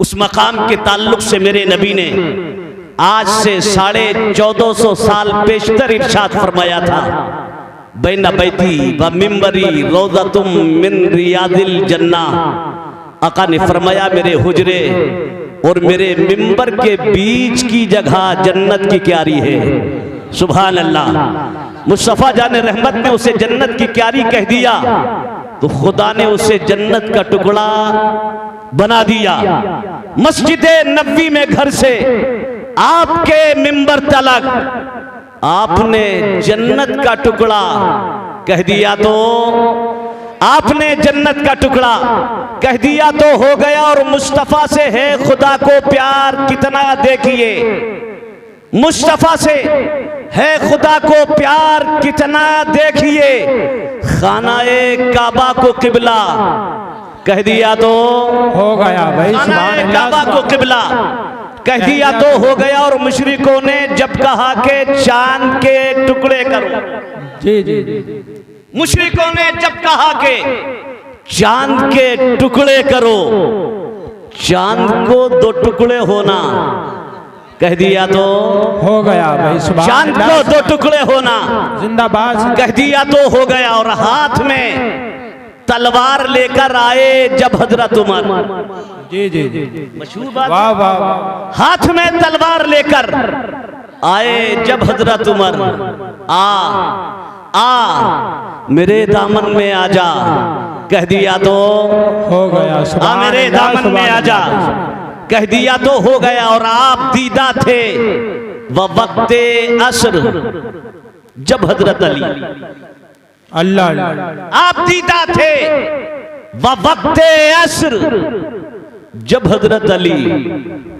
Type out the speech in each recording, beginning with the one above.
उस मकाम के ताल्लुक से मेरे नबी ने आज से 1450 साल पेशतर इरशाद फरमाया था, बैना बैती व मिंबरी रोज़तुम मिन रियादिल जन्ना। आका ने फरमाया मेरे हुजरे और मेरे मिंबर के बीच की जगह जन्नत की क्यारी है। सुभान अल्लाह। मुस्तफ़ा जाने रहमत ने उसे जन्नत की क्यारी कह दिया तो खुदा ने उसे जन्नत का टुकड़ा बना दिया। मस्जिद नबवी में घर से आपके मिंबर तलक आपने जन्नत का टुकड़ा कह दिया तो आपने जन्नत का टुकड़ा कह दिया तो हो गया। और मुस्तफ़ा से है खुदा को प्यार कितना देखिए, मुस्तफ़ा से है खुदा को प्यार कितना देखिए। खानाए काबा को किबला कह दिया तो हो गया भाई। खानाए काबा को किबला कह दिया तो हो गया। और मुशरिकों ने जब कहा कि चांद के टुकड़े करो, जी जी जी, मुशरिकों ने जब कहा कि चांद के टुकड़े करो, चांद को 2 टुकड़े होना कह दिया तो हो गया भाई। चांद को 2 टुकड़े होना जिंदाबाद कह दिया तो हो गया। और हाथ में तलवार लेकर आए जब हजरत उमर, जी जी जी, मशहूर बात, वाह वाह। हाथ में तलवार लेकर आए जब हजरत उमर, आ मेरे दामन में आ जा कह दिया तो हो गया। आ मेरे दामन में आ जा कह दिया तो हो गया। और आप दीदा थे वह वक्ते असर जब हजरत अली, अल्लाह, आप दीदा थे वह वक्ते असर जब हजरत अली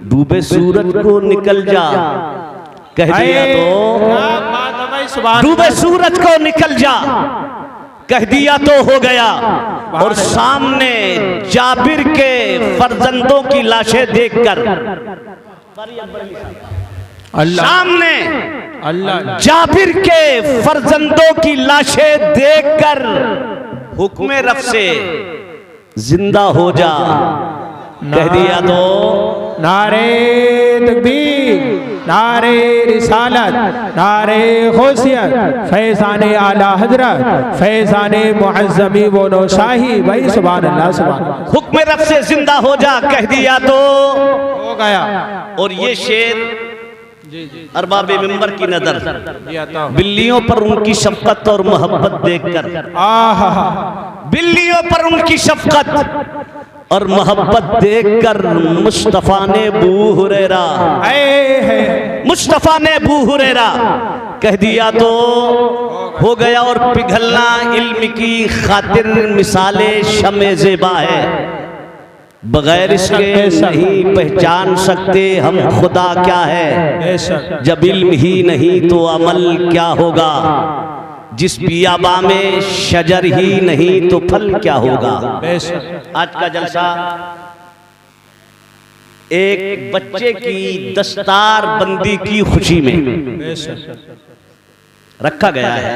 डूबे सूरज को निकल जा कह दिया तो डूबे सूरज को निकल जा कह दिया तो हो गया। और सामने जाबिर के फर्जंदों की लाशें देखकर, सामने अल्लाह, जाबिर के फर्जंदों की लाशें देखकर हुक्म रब से जिंदा हो जा कह दिया तो नारे तकबीर, नारे रिसालत, नारे खौसियत, फैज़ाने आला हजरत, फैज़ाने मुअज़्ज़मी व नौशाही। भाई सुभान अल्लाह, सुभान अल्लाह। हुक्म रब से जिंदा हो जा कह दिया तो हो गया। और ये शेर अरबाबे मिंबर की नजर बिल्लियों पर उनकी शफकत और मोहब्बत देखकर, आहा, बिल्लियों पर उनकी शफकत और मोहब्बत देखकर मुस्तफ़ा ने बू हुरैरा, मुस्तफ़ा ने बू हुरैरा कह दिया तो हो गया। और पिघलना इल्म की खातिर मिसाले शमे ज़ेबा है, बगैर इसके नहीं पहचान सकते हम खुदा क्या है। जब इल्म ही नहीं तो अमल क्या होगा, जिस बियाबा में शजर ही नहीं तो फल क्या होगा। आज का जलसा एक बच्चे की दस्तार बंदी की खुशी में रखा गया है।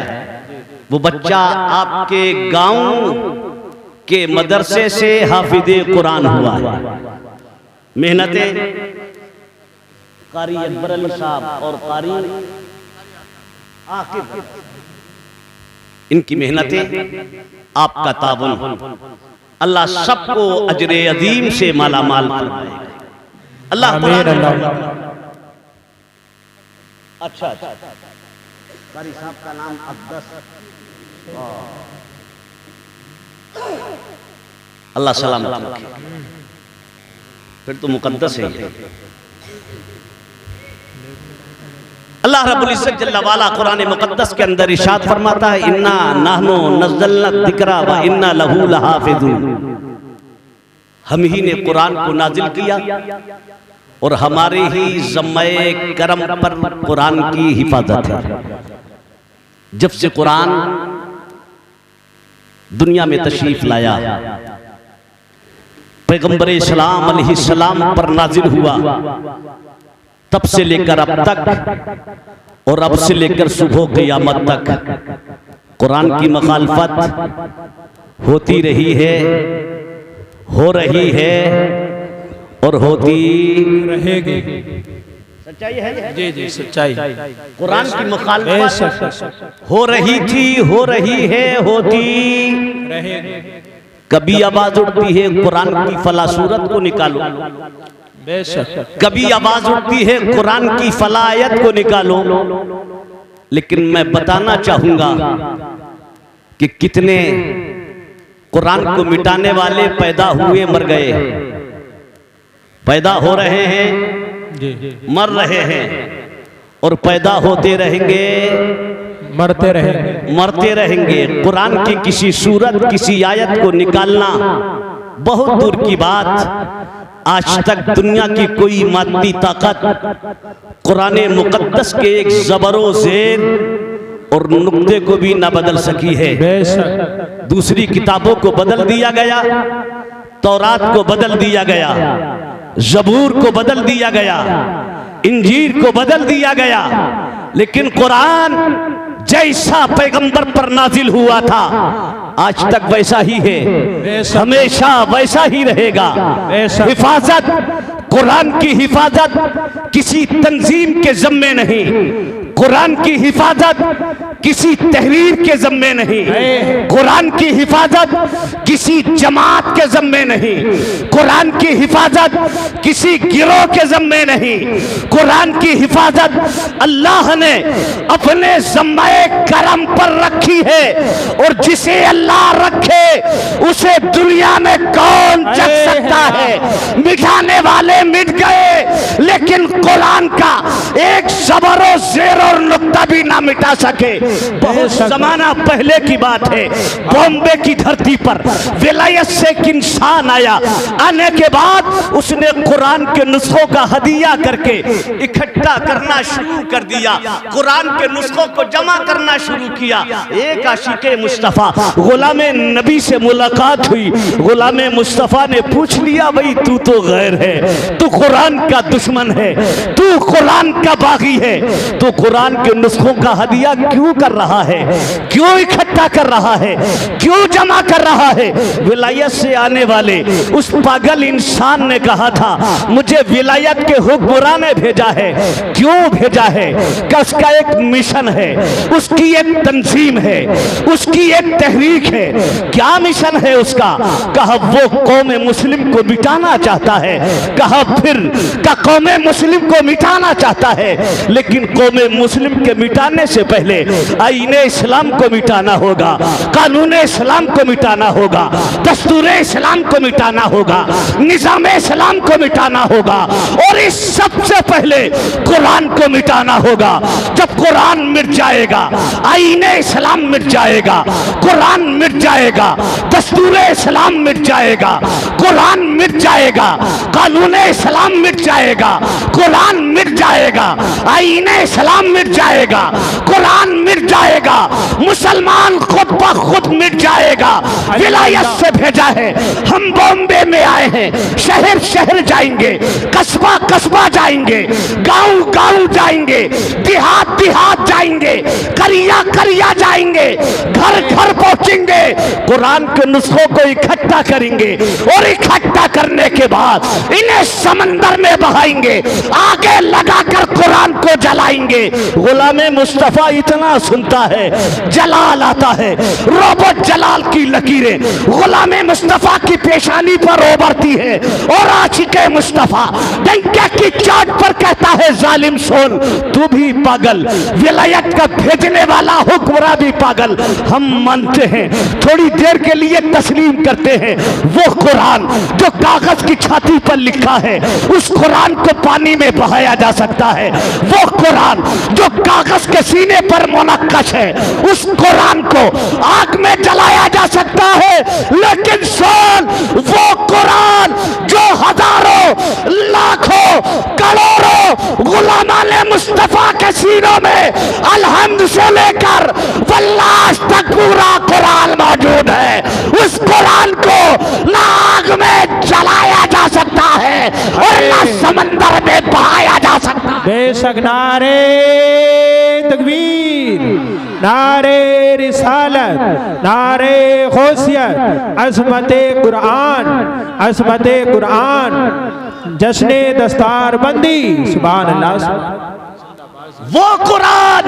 वो बच्चा आपके गांव के मदरसे से हाफिज़े कुरान हुआ है। मेहनतें कारी अकबर अली साहब और कारी आकिब, इनकी मेहनतें आपका ताबन, अल्लाह सबको अजरे अजीम से माला माल फरमाएगा। अल्लाह अच्छा कारी साहब का नाम अब्दस, अल्लाह सलामत रखे, फिर तो मुकद्दस है। अल्लाह रब्बुल इज्जत जल्ला वाला कुरान मुकद्दस के अंदर इरशाद फरमाता है, इन्ना नहनु नज़्ज़लना ज़िक्रा व इन्ना लहू लहाफ़िज़ून। हम ही ने कुरान को नाजिल किया और हमारे ही ज़म्मे करम पर कुरान की हिफाजत है। जब से कुरान दुनिया में तशरीफ लाया, पैगंबर इस्लाम अलैहिस्सलाम पर नाजिल हुआ, तब से लेकर अब तक और अब से लेकर सुबह क़यामत तक कुरान की मुखालफत होती रही है, हो रही है और होती रहेगी। सच्चाई है। जी जी सच्चाई। कुरान की मुखालफत बेशक हो रही थी, हो रही है, होती रहेगी। कभी आवाज उठती है कुरान की फला सूरत को निकालो, बेशक कभी आवाज उठती है कुरान की फला आयत को निकालो। लेकिन मैं बताना चाहूंगा कि कितने कुरान को मिटाने वाले पैदा हुए मर गए, पैदा हो रहे हैं, जी मर रहे हैं और पैदा होते रहेंगे, मरते रहेंगे। मरते रहेंगे। कुरान की किसी सूरत, किसी आयत को निकालना बहुत दूर की बात। आज तक दुनिया की कोई मादी ताकत कुरान मुकद्दस के एक ज़बरो ज़ेर और नुक्ते को भी न बदल सकी है। बेशक दूसरी किताबों को बदल दिया गया, तौरात को बदल दिया गया, ज़बूर को बदल दिया गया, इंजील को बदल दिया गया, लेकिन कुरान जैसा पैगंबर पर नाजिल हुआ था आज तक वैसा ही है, हमेशा वैसा ही रहेगा। हिफाजत, कुरान की हिफाजत किसी तंजीम के ज़म्मे नहीं, कुरान की हिफाजत किसी तहरीर के ज़म्मे नहीं, कुरान की हिफाजत किसी जमात के ज़म्मे नहीं, कुरान की हिफाजत किसी गिरोह के ज़म्मे नहीं। कुरान की हिफाजत अल्लाह ने अपने ज़म्मे करम पर रखी है और जिसे अल्लाह रखे उसे दुनिया में कौन चख सकता है। मिटाने वाले मिट गए, लेकिन कुरान का एक ज़बरो ज़ेर और नुक्ता भी ना मिटा सके। बहुत जमाना पहले की बात है, बॉम्बे की धरती पर विलायत से एक इंसान आया, आने के बाद उसने कुरान के नुस्खों का हदिया करके इकट्ठा करना शुरू कर दिया, कुरान के नुस्खों को जमा करना शुरू किया। एक आशिके मुस्तफ़ा गुलामे नबी से मुलाकात हुई, गुलामे मुस्तफ़ा ने पूछ लिया, भाई तू तो गैर है, तू कुरान का दुश्मन है, तू कुरान का बागी है, तो कुरान के नुस्खों का हदिया क्यों कर रहा है, क्यों इकट्ठा कर रहा है, क्यों जमा कर रहा है। विलायत से आने वाले उस पागल इंसान ने कहा था, मुझे विलायत के हुक्मरान ने भेजा है। क्यों भेजा है? कि उसका एक मिशन है, उसकी एक तंजीम है, उसकी एक तहरीक है। क्या मिशन है उसका? कहा वो कौम मुस्लिम को मिटाना चाहता है। कहा फिर का कौम मुस्लिम को मिटाना चाहता है, लेकिन कौम मुस्लिम के मिटाने से पहले आईने इस्लाम को मिटाना होगा, कानून इस्लाम को मिटाना होगा, दस्तूर इस्लाम को मिटाना होगा, निज़ाम इस्लाम को मिटाना होगा और इस सबसे पहले कुरान को मिटाना होगा। जब कुरान मिट जाएगा, आईने इस्लाम मिट जाएगा, कुरान मिट जाएगा, दस्तूर इस्लाम मिट जाएगा, कुरान मिट जाएगा, कानून इस्लाम मिट जाएगा, कुरान मिट जाएगा, आईने इस्लाम मिट जाएगा, कुरान मिट जाएगा, मुसलमान खुद ब खुद मिट जाएगा। विलायत से भेजा है, हम बॉम्बे में आए हैं, शहर शहर जाएंगे, कस्बा कस्बा जाएंगे, गांव गांव जाएंगे, देहात देहात जाएंगे, करिया करिया जाएंगे, घर घर पहुंचेंगे, कुरान के नुस्खों को इकट्ठा करेंगे और इकट्ठा करने के बाद इन्हें समंदर में बहाएंगे, आगे लगाकर कुरान को जलाएंगे। गुलामे मुस्तफा इतना सुनता है, जलाल आता है, रोबोट जलाल की लकीरें गुलामे मुस्तफा की पेशानी पर उभरती है और आशिके मुस्तफा डंके की चोट पर कहता है, जालिम सुन, तू भी पागल, विलायत का भेजने वाला हुक्मरान भी पागल। हम मानते हैं, थोड़ी देर के लिए तस्लीम करते हैं, वो कुरान जो कागज की छाती पर लिखा है, उस कुरान को पानी में बहाया जा सकता है। वो कुरान जो कागज के सीने पर मुनक्कश है, उस कुरान को आग में जलाया जा सकता है। लेकिन सुन, वो कुरान जो हजारों लाखों करोड़ों गुलामाने मुस्तफा के सीनों में अलहम्द से लेकर वल्लाह तक पूरा कुरान मौजूद है, उस कुरान को ना आग में जलाया जा सकता है और ना समंदर में बहाया जा सकता है। बेशक नारे तकबीर, नारे रिसालत, नारे गौसियत, अज़मते कुरान, अज़मते कुरान। जश्ने दस्तार बंदी सुभान अल्लाह। वो कुरान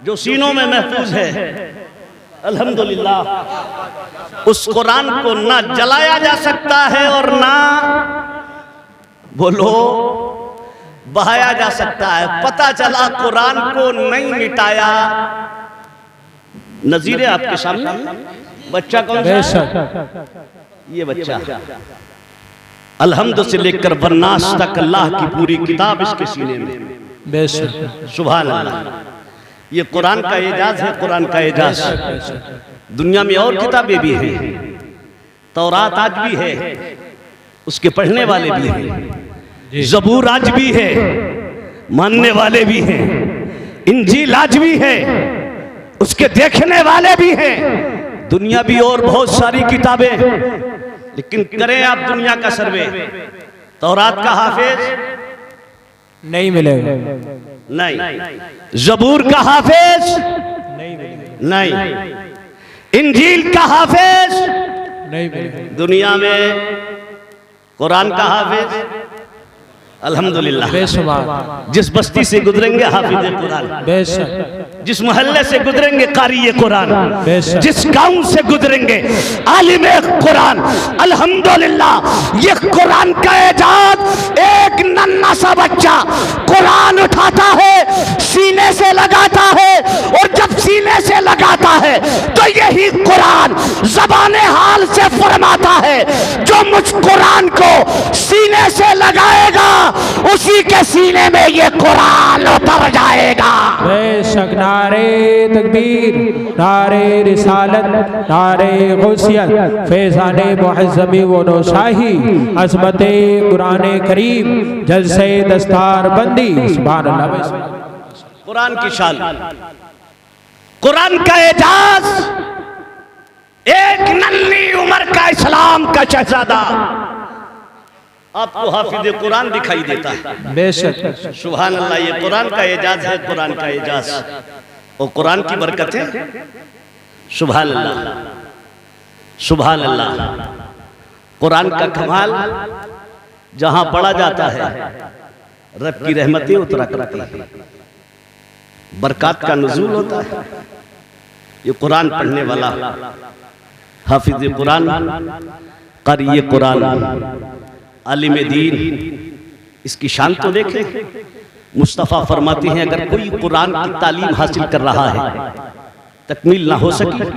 जो सीनों में महफूज है, अल्हम्दुलिल्लाह, उस कुरान को ना जलाया जा सकता है और ना बोलो बहाया जा सकता है। पता चला कुरान को नहीं मिटाया। नजीर आपके सामने बच्चा कौन सा है? ये बच्चा अल्हम्द से लेकर वन्नास तक अल्लाह की पूरी किताब इसके सीने में। सुभान अल्लाह। ये कुरान का एजाज है, कुरान का एजाज। दुनिया में और किताबें भी हैं, तौरात आज भी है, उसके पढ़ने वाले भी हैं, ज़बूर आज भी है, मानने वाले भी हैं, इंजील आज भी है, उसके देखने वाले भी हैं। दुनिया भी और बहुत सारी किताबें, लेकिन करें आप दुनिया का सर्वे, तौरात का हाफिज नहीं मिलेगा, नहीं, ज़बूर का हाफिज नहीं, इंजील का हाफिज नहीं मिलेगा। दुनिया में कुरान का हाफिज अल्हम्दुलिल्लाह। जिस बस्ती से गुजरेंगे हाफिज कुरान, जिस मोहल्ले से गुजरेंगे कारी कुरान, जिस गांव से गुजरेंगे आलिम कुरान। अल्हम्दुलिल्लाह, ये कुरान का एजाज। एक नन्हा सा बच्चा कुरान उठाता है, सीने से लगाता है, और जब सीने से लगाता है तो यही कुरान ज़बाने हाल से फरमाता है, जो मुझ कुरान को सीने से लगाएगा उसी के सीने में ये कुरान उतर जाएगा। बेशक। नारे तकबीर, नारे रिसालत, नारे गौसियत, फैज़ाने मुअज़्ज़मी व नौशाही, अज़मते कुरान करीम, जलसे दस्तार बंदी सुभान अल्लाह। कुरान की शान, कुरान का एजाज। एक नन्ही उम्र का इस्लाम का शहजादा आपको हाफिज कुरान दिखाई देता है। बेशक। सुभान अल्लाह। ये कुरान का एजाज है, कुरान का एजाज और कुरान की बरकतें। सुभान अल्लाह, सुभान अल्लाह। कुरान का कमाल जहां पढ़ा जाता है रब की रहमतें उतरा करती है, बरकत का नुज़ूल होता है। ये कुरान पढ़ने वाला हाफिज कुरान, क़ारी कुरान, आलिम दीन, इसकी शान तो देखें। मुस्तफ़ा फरमाते हैं, अगर कोई कुरान की तालीम हासिल कर रहा है, तकमील ना हो सकी,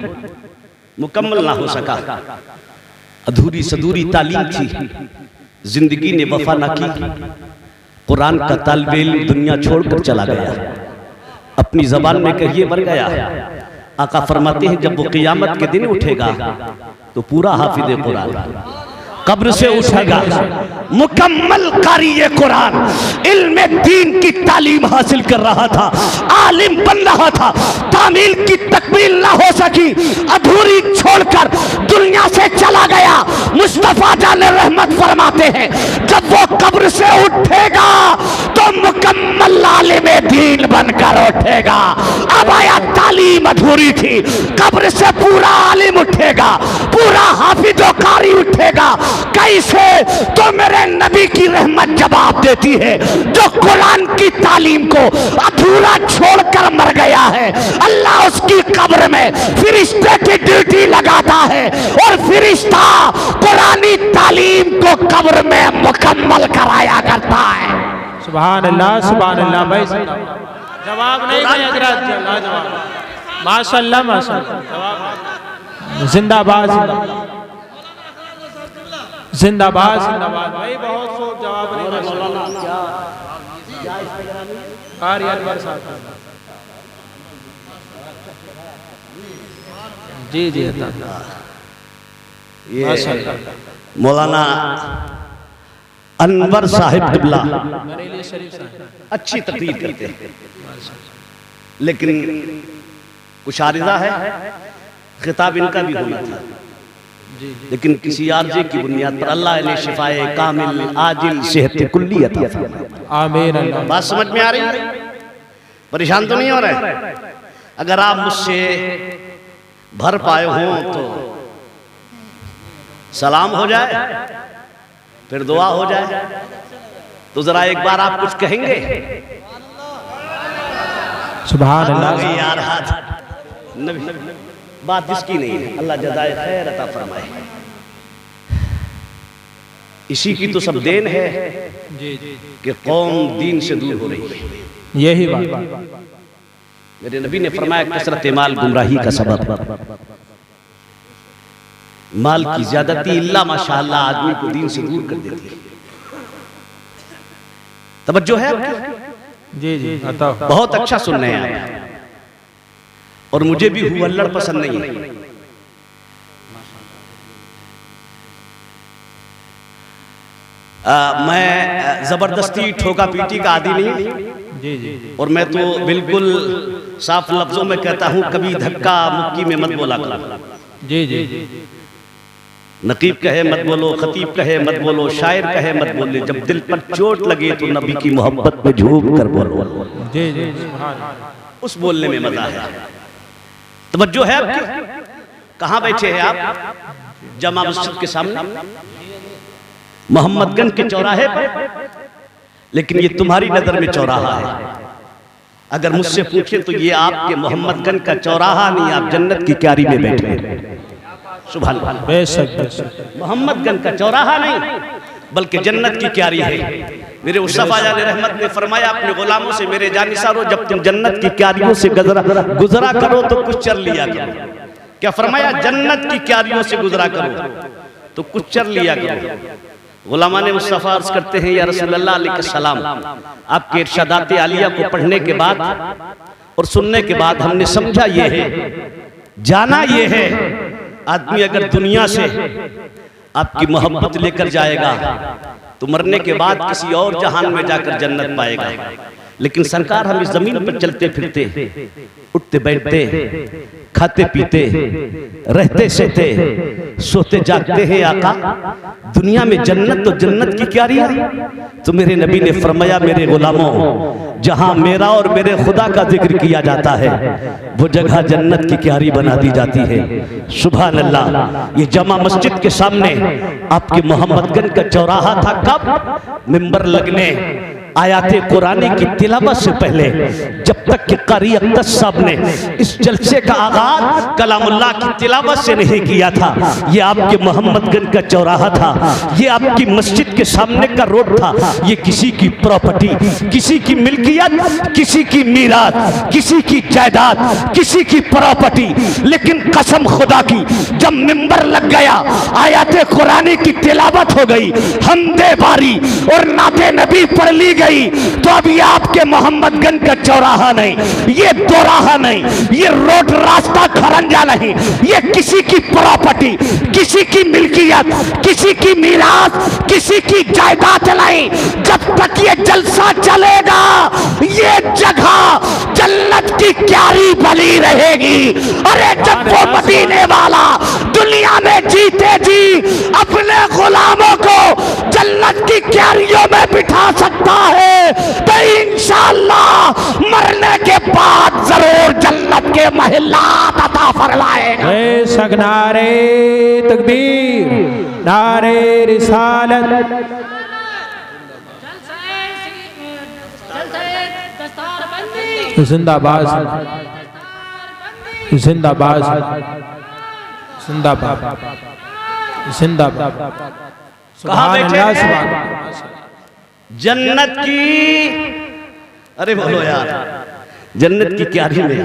मुकम्मल ना हो सका, अधूरी सधूरी तालीम थी, जिंदगी ने वफा ना की, कुरान का तालिब इल्म दुनिया छोड़कर चला गया, अपनी जबान में कहिए मर गया। आका फरमाते हैं, जब वो क़ियामत के दिन उठेगा तो पूरा हाफिज कुरान कब्र से उठेगा, मुकम्मल कारी कुरान, इल्म दीन की तालीम हासिल कर रहा था, आलिम बन रहा था, तामील की तकमील ना हो सकी, अधूरी छोड़कर दुनिया से चला गया। मुस्तफ़ा जान रहमत फरमाते हैं, जब वो कब्र से उठेगा तो मुकम्मल आलिम दीन बनकर उठेगा। अब आया तालीम अधूरी थी, कब्र से पूरा आलिम उठेगा, पूरा हाफिज कारी उठेगा। कैसे? तो मेरे नबी की रहमत जवाब देती है, जो कुरान की तालीम को अधूरा छोड़कर मर गया है, अल्लाह उसकी कब्र में फिरिश्ते की ड्यूटी लगाता है, और फिरिश्ता कुरानी तालीम को कब्र में मुकम्मल कराया करता है। सुभान अल्लाह, सुभान अल्लाह। भाई जवाब नहीं है हजरत, माशाअल्लाह, माशाअल्लाह। जिंदाबाद, जिंदाबाद, जिंदाबाद। भाई बहुत खूब जवाब नहीं। जी जी, ये मौलाना अनवर साहिब किबला अच्छी तकरीर करते हैं, लेकिन कुछ आरिज़ा है, खिताब इनका भी होना था, लेकिन किसी आरजे की बुनियाद पर अल्लाह ने शिफाए कामिल आजिल सेहत कुल्ली अता फरमाए। आमीन। बात समझ में आ रही है? परेशान तो नहीं हो रहे? अगर आप मुझसे भर पाए हो तो सलाम हो जाए, फिर दुआ हो जाए। तो जरा एक बार आप कुछ कहेंगे? सुभान अल्लाह। यार हाथ नबी बात इसकी नहीं है, अल्लाह जज़ाए खैर अता फरमाए। इसी की तो सब देन है कि कौम दीन से दूर हो रही है। यही बात मेरे नबी ने फरमाया कसरत माल गुमराही का सबब, माल की ज्यादती इल्ला माशाअल्लाह आदमी को दीन से दूर कर देती है। तवज्जो है जी जी बताओ। बहुत अच्छा सुन रहे हैं आप, और मुझे भी हुल्लड़ पसंद नहीं है। मैं जबरदस्ती ठोका पीटी का आदी नहीं, जी जी और मैं तो बिल्कुल साफ लफ्जों में कहता हूं कभी धक्का मुक्की में मत बोला करो। जी जी नकीब कहे मत बोलो, खतीब कहे मत बोलो, शायर कहे मत बोले, जब दिल पर चोट लगे तो नबी की मोहब्बत में झूम कर बोलो। जी जी उस बोलने में मजा है। तवज्जो है आपकी? कहाँ बैठे हैं आप? जमा मस्जिद के सामने, मोहम्मदगंज के चौराहे पर, लेकिन ये तुम्हारी नजर में चौराहा है। अगर मुझसे पूछे तो ये आपके मोहम्मदगंज का चौराहा नहीं, आप जन्नत की क्यारी में बैठे हैं। सुभान अल्लाह। बेशक मोहम्मदगंज का चौराहा नहीं, बल्कि जन्नत की क्यारी है। मेरे मुस्तफा जाने रहमत ने फरमाया अपने गुलामों से, मेरे जानिसारो जब तुम जन्नत की क्यारियों से गुजरा करो तो कुछ चर लिया करो। क्या फरमाया? जन्नत की क्यारियों से गुजरा करो तो कुछ चर लिया करो। गुलामान मुस्तफा अर्ज करते हैं, या रसूलल्लाह अलैहिस्सलाम, आपके इरशादात आलिया को पढ़ने के बाद और सुनने के बाद हमने समझा ये है, जाना ये है, आदमी अगर दुनिया से आपकी मोहब्बत लेकर जाएगा तो मरने के बाद किसी और जहान में जाकर जन्नत पाएगा। लेकिन सरकार हम इस जमीन पर चलते फिरते, उठते बैठते, खाते पीते, रहते सहते, सोते जागते हैं आका, दुनिया में जन्नत तो जन्नत की क्यारी है। तो मेरे नबी ने फरमाया, मेरे गुलामों, जहां मेरा और मेरे खुदा का जिक्र किया जाता है वो जगह जन्नत की क्यारी बना दी जाती है। सुभान अल्लाह। ये जमा मस्जिद के सामने आपके मोहम्मदगंज का चौराहा था कब? मिंबर लगने, आयाते कुरानी की तिलावत से पहले, जब तक कि कारी अख्तर साहब ने इस जलसे का आगाज कलामुल्लाह की तिलावत से नहीं किया था, ये आपके मोहम्मदगंज का चौराहा था, ये आपकी मस्जिद के सामने का रोड था। ये किसी की प्रॉपर्टी, किसी की मिल्कियत, किसी की मीरात, किसी की जायदाद, किसी की प्रॉपर्टी, लेकिन कसम खुदा की जब मिंबर लग गया, आयाते कुरानी की तिलावत हो गई, हमदे बारी और नाते नबी पढ़ ली गई, तो अब ये आपके मोहम्मदगंज का चौराहा नहीं, ये दोराहा नहीं, ये रोड रास्ता खरंजा नहीं, ये किसी की प्रॉपर्टी, किसी की मिल्कियत, किसी की मीरास, किसी की जायदाद नहीं। जब तक ये जलसा चलेगा ये जगह जन्नत की क्यारी बनी रहेगी। अरे जब वो मदीने वाला दुनिया में जीते जी अपने गुलामों को जन्नत की क्यारियों में बिठा सकता है, तो इंशाअल्लाह मरने के बाद जरूर जन्नत के महलात अता फरमाएगा। बेशक। नारे तकबीर, नारे रिसालत, जिंदाबाद जिंदाबाद जिंदाबाद जिंदाबाद। कहाँ बैठे सुभान हैं? अल्लाह। जन्नत की, अरे बोलो यार, जन्नत की क्यारी में,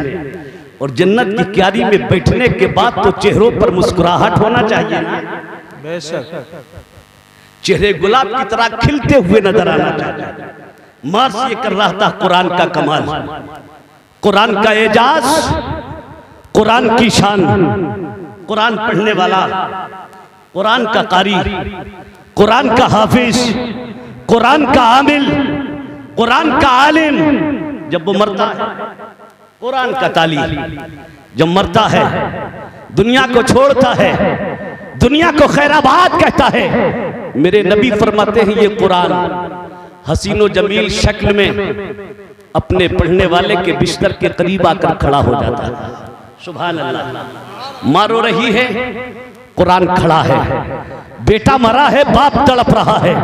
और जन्नत की क्यारी में बैठने के बाद तो चेहरों पर मुस्कुराहट होना चाहिए ना। बेशक। चेहरे गुलाब की तरह खिलते हुए नजर आना चाहिए। मार्स ये कर रहा था कुरान का कमाल, कुरान का एजाज, कुरान की शान, कुरान पढ़ने वाला, कुरान का कारी, कुरान का हाफिज, कुरान का आमिल, कुरान का आलिम, जब वो मरता है, कुरान का ताली जब मरता है, दुनिया को छोड़ता है, दुनिया को खैराबाद कहता है, मेरे नबी फरमाते हैं ये कुरान हसीनो जमील शक्ल में अपने पढ़ने वाले के बिस्तर के करीब आकर खड़ा हो जाता है। सुभान अल्लाह। मारो रही है, कुरान खड़ा है। बेटा मरा है, बाप तड़प रहा है,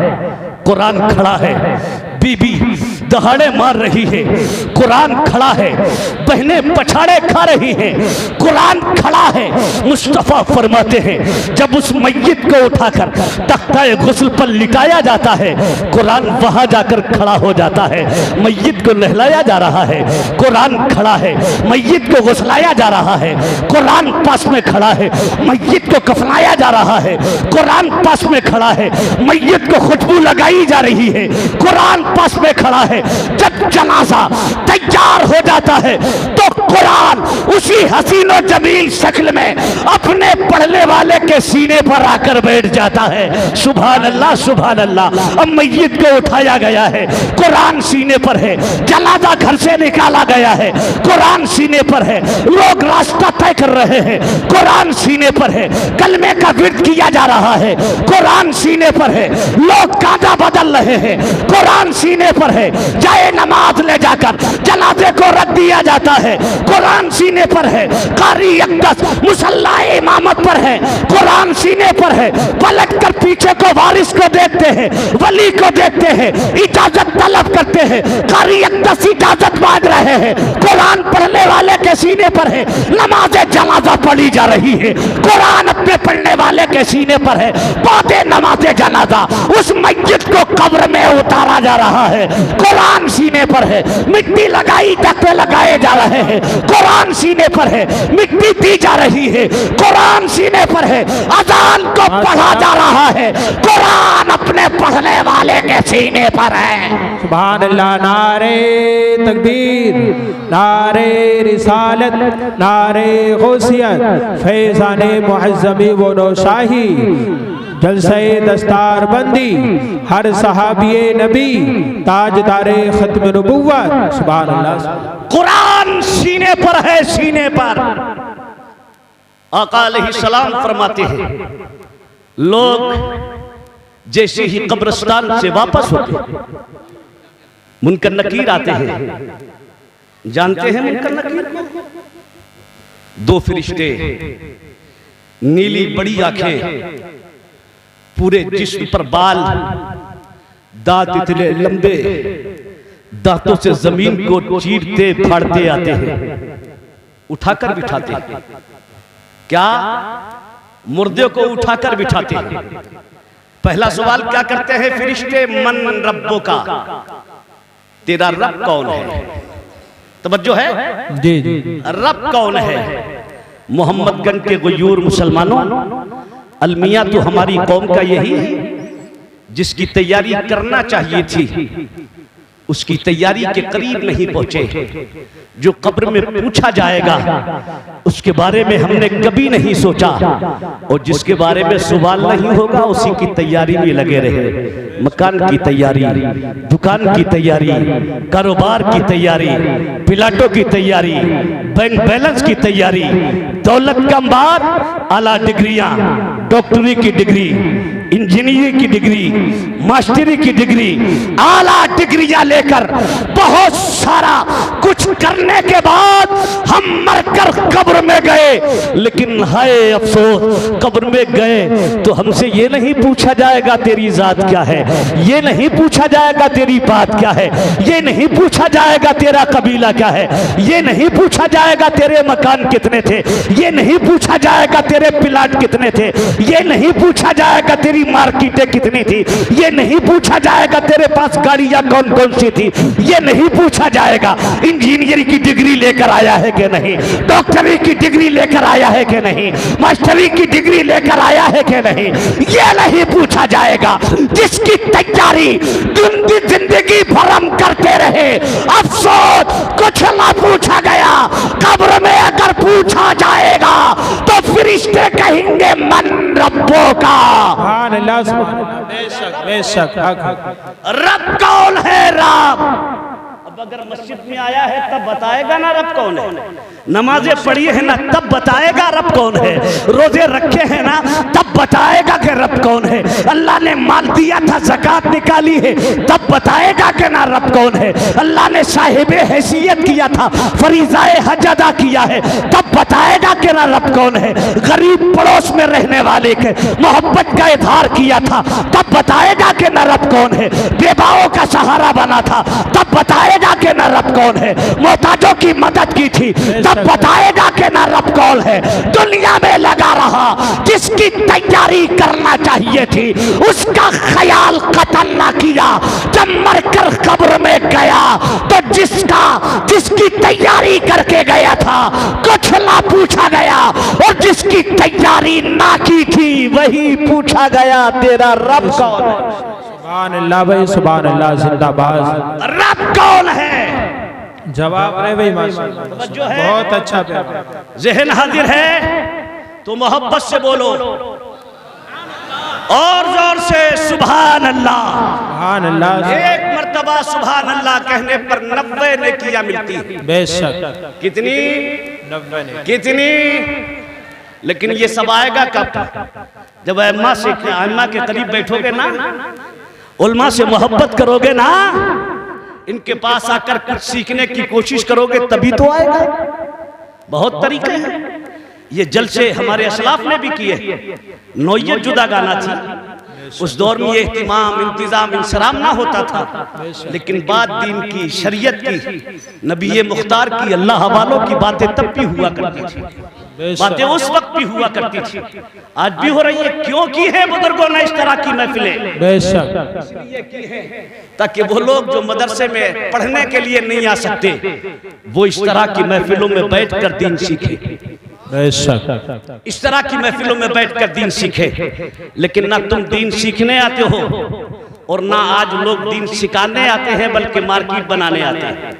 कुरान खड़ा है। बीबी दहाड़े मार रही है, कुरान खड़ा है। बहनें पछाड़े खा रही हैं, कुरान खड़ा है। मुस्तफा फरमाते हैं जब उस मय्यत को उठाकर तख्ता गुस्ल पर लिटाया जाता है, कुरान वहां जाकर खड़ा हो जाता है। मय्यत को नहलाया जा रहा है, कुरान खड़ा है। मय्यत को गुस्लाया जा रहा है, कुरान पास में खड़ा है। मय्यत को कफनाया जा रहा है, कुरान पास में खड़ा है। मय्यत को खुशबू लगाई जा रही है, कुरान पास में खड़ा है। जब जनाजा तैयार हो जाता है तो कुरान उसी हसीन और जमील शक्ल में अपने पढ़ने वाले के सीने पर आकर बैठ जाता है। सुभान अल्लाह, सुभान अल्लाह। अब मय्यत को उठाया गया है, कुरान सीने पर है। जनाजा घर से निकाला गया है, कुरान सीने पर है। लोग रास्ता तय कर रहे हैं, कुरान सीने पर है। कलमे का विर्द किया जा रहा है, कुरान सीने पर है। लोग कांधा बदल रहे हैं, कुरान सीने पर है। जाए नमाज ले जाकर जनाजे को रख दिया जाता है, कुरान सीने पर है। कारी अक़दस मुसल्ला इमामत पर है, कुरान सीने पर है। पलट कर पीछे को वारिस को देखते हैं, वली को देखते हैं, इजाजत तलब करते हैं। कारी अक़दस इजाजत मांग रहे हैं, कुरान पढ़ने वाले के सीने पर है। नमाज जनाजा पढ़ी जा रही है, कुरान अपने पढ़ने वाले के सीने पर है। बातें नमाज जनाजा उस मस्जिद को कब्र में उतारा जा रहा है, कुरान सीने पर है। मिट्टी लगाई तख्ते लगाए जा रहे हैं, कुरान सीने पर है। मिट्टी दी जा रही है, कुरान सीने पर है। अजान को पढ़ा जा रहा है, कुरान अपने पढ़ने वाले के सीने पर है। सुभान अल्लाह। नारे तकबीर, नारे रिसालत, नारे गौसियत, फैज़ाने मुअज़्ज़मी व नौशाही, जलसे दस्तार बंदी, हर सहाबिये नबी, ताजदारे खत्म नबुव्वत। सुभान अल्लाह। कुरान सीने पर है, सीने पर। आका अलैहिस्सलाम फरमाते हैं लोग जैसे ही कब्रिस्तान से वापस होते मुनकर नकीर आते हैं। जानते हैं मुनकर नकीर को? दो फरिश्ते, नीली बड़ी आंखें, पूरे जिस्म पर बाल, दांत इतने लंबे, दांतों से जमीन को चीरते फाड़ते आते हैं, उठाकर बिठाते हैं। क्या? मुर्दे को उठाकर बिठाते हैं। पहला सवाल क्या करते हैं फरिश्ते? मन रब्बो का, तेरा रब कौन है? तवज्जो है जी जी। रब कौन है? मोहम्मदगंज के गुयूर मुसलमानों, अलमिया तो हमारी कौम का यही है जिसकी तैयारी करना चाहिए थी, उसकी तैयारी के करीब नहीं पहुंचे। जो कब्र में पूछा जाएगा उसके बारे में हमने कभी नहीं सोचा, और जिसके बारे में सवाल नहीं होगा उसी की तैयारी में लगे रहे। मकान की तैयारी, दुकान की तैयारी, कारोबार की तैयारी, प्लाटों की तैयारी, बैंक बैलेंस की तैयारी, दौलत का अंबार, आला डिग्रियां, डॉक्टरी की डिग्री, इंजीनियरिंग की डिग्री, मास्टरी की डिग्री, आला डिग्रियां लेकर बहुत सारा कुछ करने के बाद हम मरकर कब्र में गए। लेकिन हाय अफसोस, कब्र में गए तो हमसे ये नहीं पूछा जाएगा तेरी जात क्या है, ये नहीं पूछा जाएगा तेरी बात क्या है, ये नहीं पूछा जाएगा तेरा कबीला क्या है, ये नहीं पूछा जाएगा तेरे मकान कितने थे, ये नहीं पूछा जाएगा तेरे प्लाट कितने थे, ये नहीं पूछा जाएगा तेरी मार्केटें कितनी थी, ये नहीं पूछा जाएगा तेरे पास गाड़ियां कौन कौन सी थी, ये नहीं पूछा जाएगा इंजीनियरिंग की डिग्री लेकर आया है कि नहीं, डॉक्टरी की डिग्री लेकर आया है कि नहीं, मास्टरी की डिग्री लेकर आया है कि नहीं, ये नहीं पूछा जाएगा। जिसकी तैयारी जिंदगी भर हम करते रहे, अफसोस कुछ ना पूछा गया। कब्र में अगर पूछा जाएगा तो फरिश्ते कहेंगे मन रब्बो का। सुभान अल्लाह, सुभान अल्लाह। बेशक बेशक। रब कौन है? रब अगर मस्जिद में आया है तब बताएगा ना रब कौन है, नमाजें पढ़ी है ना तब बताएगा रब कौन है, रोजे रखे हैं ना तब बताएगा कि रब कौन है, अल्लाह ने माल दिया था ज़कात निकाली है तब बताएगा कि ना रब कौन है, अल्लाह ने साहिबे हैसियत किया था फरीज़ाए हज अदा किया है तब बताएगा कि ना रब कौन है, गरीब पड़ोस में रहने वाले के मोहब्बत का इजहार किया था तब बताएगा कि ना रब कौन है, बेवाओं का सहारा बना था तब बताएगा कि ना रब कौन है, मोहताजों की मदद की थी तब बताएगा कि ना रब कौन है। दुनिया में लगा रहा, जिसकी तैयारी करना चाहिए थी उसका ख्याल कतल ना किया, जब मरकर कब्र में गया तो जिसकी तैयारी करके गया था कुछ ना पूछा गया, और जिसकी तैयारी ना की थी वही पूछा गया तेरा रब कौन है। सुभान अल्लाह भाई, सुभान अल्लाह, जिंदाबाद। रब कौन है? जवाब रहे भाई माशाल्लाह, जो है बहुत अच्छा प्यार। ज़हन हाजिर है तो मोहब्बत से बोलो और जोर से सुभान अल्लाह। सुभान अल्लाह। एक मर्तबा सुभान अल्लाह कहने पर 90 नेकियां मिलती हैं। बेशक। कितनी? 90 ने। कितनी? लेकिन ये सब आएगा कब? जब अम्मा के करीब बैठोगे ना, उल्मा से मोहब्बत करोगे ना, इनके पास आकर कुछ सीखने की कोशिश करोगे तभी तो आएगा। बहुत तरीके हैं, ये जलसे हमारे असलाफ ने भी किए। नौयत जुदा गाना थी, उस दौर में ये इहतिमाम इंतजाम इंसराम ना होता था, लेकिन बात दीन की, शरीयत की, नबी मुख्तार की, अल्लाह वालों की बातें तब भी हुआ करती थी, बातें उस वक्त भी हुआ करती थी, आज भी हो रही है। क्यों की है बुजुर्गों ने इस तरह की महफिलें? बेशक। इसलिए की है ताकि वो लोग जो मदरसे में पढ़ने के लिए नहीं आ सकते वो इस तरह की महफिलों में बैठकर दीन सीखे। बेशक। इस तरह की महफिलों में बैठकर दीन सीखे। लेकिन ना तुम दीन सीखने आते हो और ना आज लोग दीन सिखाने आते हैं, बल्कि मार्केट बनाने आते हैं।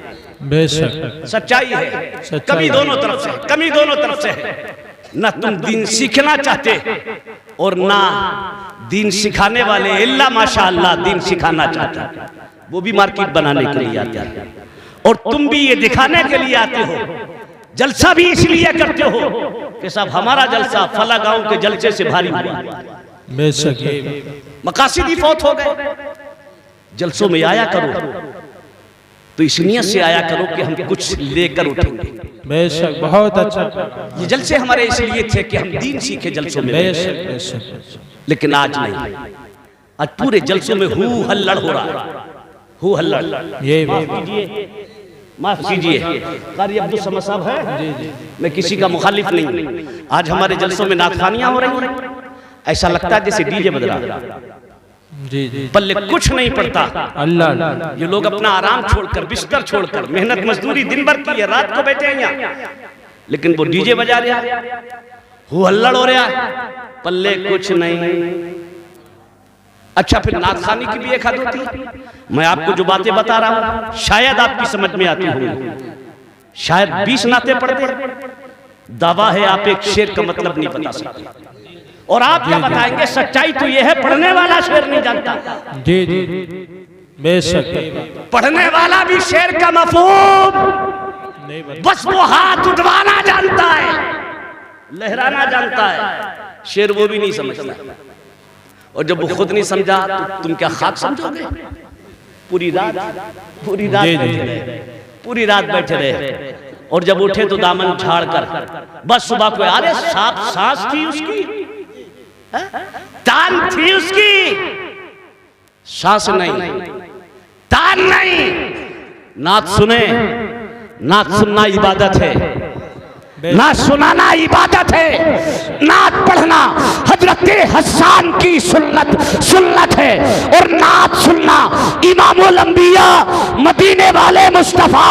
बेशक। सच्चाई है, कमी दोनों तरफ से, कमी दोनों तरफ से है। ना तुम दीन सीखना चाहते और ना दीन सिखाने वाले इल्ला माशाअल्लाह दीन सिखाना चाहते, वो भी मार्केट बनाने के लिए आते हैं। और तुम भी ये दिखाने के लिए आते हो, जलसा भी इसलिए करते हो कि साहब हमारा जलसा फला गांव के जलसे से भारी हुआ। बेशक। मकासदी फौत हो गए। जलसों में आया करो तो इस नियत से आया करो कि हम कुछ लेकर उठेंगे। बेशक, बहुत अच्छा। ये जलसे हमारे इसलिए थे कि हम दीन सीखे जलसों में। बेशक बेशक। लेकिन आज नहीं, आज पूरे जलसों में हू हल्लड़ हो रहा है, हू हल्लड़। ये माफ कीजिए, कारी अब्दुल समद साहब है, मैं किसी का मुखालिफ नहीं। आज हमारे जलसों में नाथखानियां हो रही हैं, ऐसा लगता है जैसे डीजे बज रहा, पल्ले कुछ नहीं पड़ता। अल्लाह, ये लोग अपना आराम छोड़कर, बिस्तर छोड़कर, मेहनत मजदूरी दिन भर की है, रात को बैठे हैं यहाँ, लेकिन वो डीजे बजा रहा, हू हल्लड़ हो रहा, पल्ले कुछ नहीं। अच्छा, फिर नाथखानी की भी एक हद होती है। मैं आपको जो बातें बता रहा हूं शायद आपकी समझ में आती होंगी, शायद 20 नाते पढ़ते, दावा है आप एक शेर का मतलब नहीं बता सकते। और आप क्या बताएंगे? सच्चाई तो यह है, पढ़ने वाला शेर नहीं जानता। जी जी, बेशक। पढ़ने वाला भी शेर का मफहूम बस वो हाथ उठवाना जानता है, लहराना जानता है, शेर वो भी नहीं समझता। और जब वो खुद नहीं समझा तो तुम क्या खाक समझोगे? पूरी रात पूरी रात बैठे रहे, और जब उठे तो दामन झाड़ कर बस सुबह को, अरे सांस थी उसकी, तान थी उसकी, सांस नहीं, तान नहीं। नात सुने, नात सुनना इबादत है, नात सुनाना इबादत है, नात पढ़ना हजरत हसन की सुन्नत है, और नात सुनना इमामुल अंबिया मदीने वाले मुस्तफा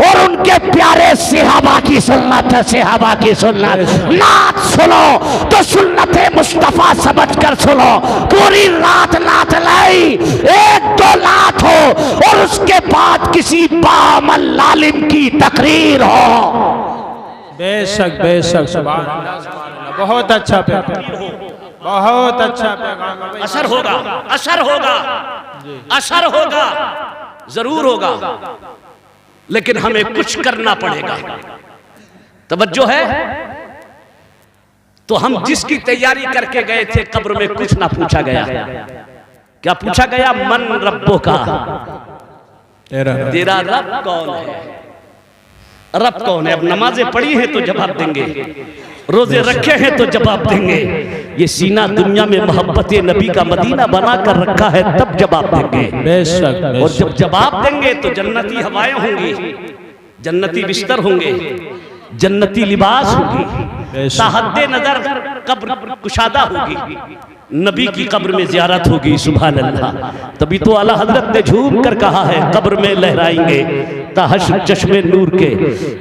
और उनके प्यारे सहाबा की सुन्नत है, सहाबा की सुन्नत। नात सुनो तो सुन्नत मुस्तफा समझ कर सुनो, पूरी रात नात लाई, 1-2 नात हो और उसके बाद किसी बामल लालिम की तकरीर हो। बेशक बेशक, सुभान अल्लाह, बहुत अच्छा पैगाम, बहुत अच्छा पैगाम। असर होगा, असर होगा, असर होगा, जरूर होगा। लेकिन हमें कुछ करना पड़ेगा। तवज्जो है। तो हम जिसकी तैयारी करके गए थे कब्र में कुछ ना पूछा गया। क्या पूछा गया? मन रब्बो का, तेरा रब कौन है? रब कौन है? अब नमाजें पढ़ी हैं तो जवाब देंगे, रोजे रखे हैं तो जवाब देंगे। ये सीना दुनिया में मोहब्बत नबी का मदीना बना कर रखा है, तब जवाब देंगे। बेशक। और जब जवाब देंगे तो जन्नती हवाएं होंगी, जन्नती बिस्तर होंगे, जन्नती लिबास होगी, ताहद्दे नजर कब्र कुशादा होगी, नबी की कब्र में ज़ियारत होगी। सुभान अल्लाह। तभी तो आला हजरत ने झूम कर कहा है, कब्र में लहराएंगे ताहश्र चश्मे नूर के,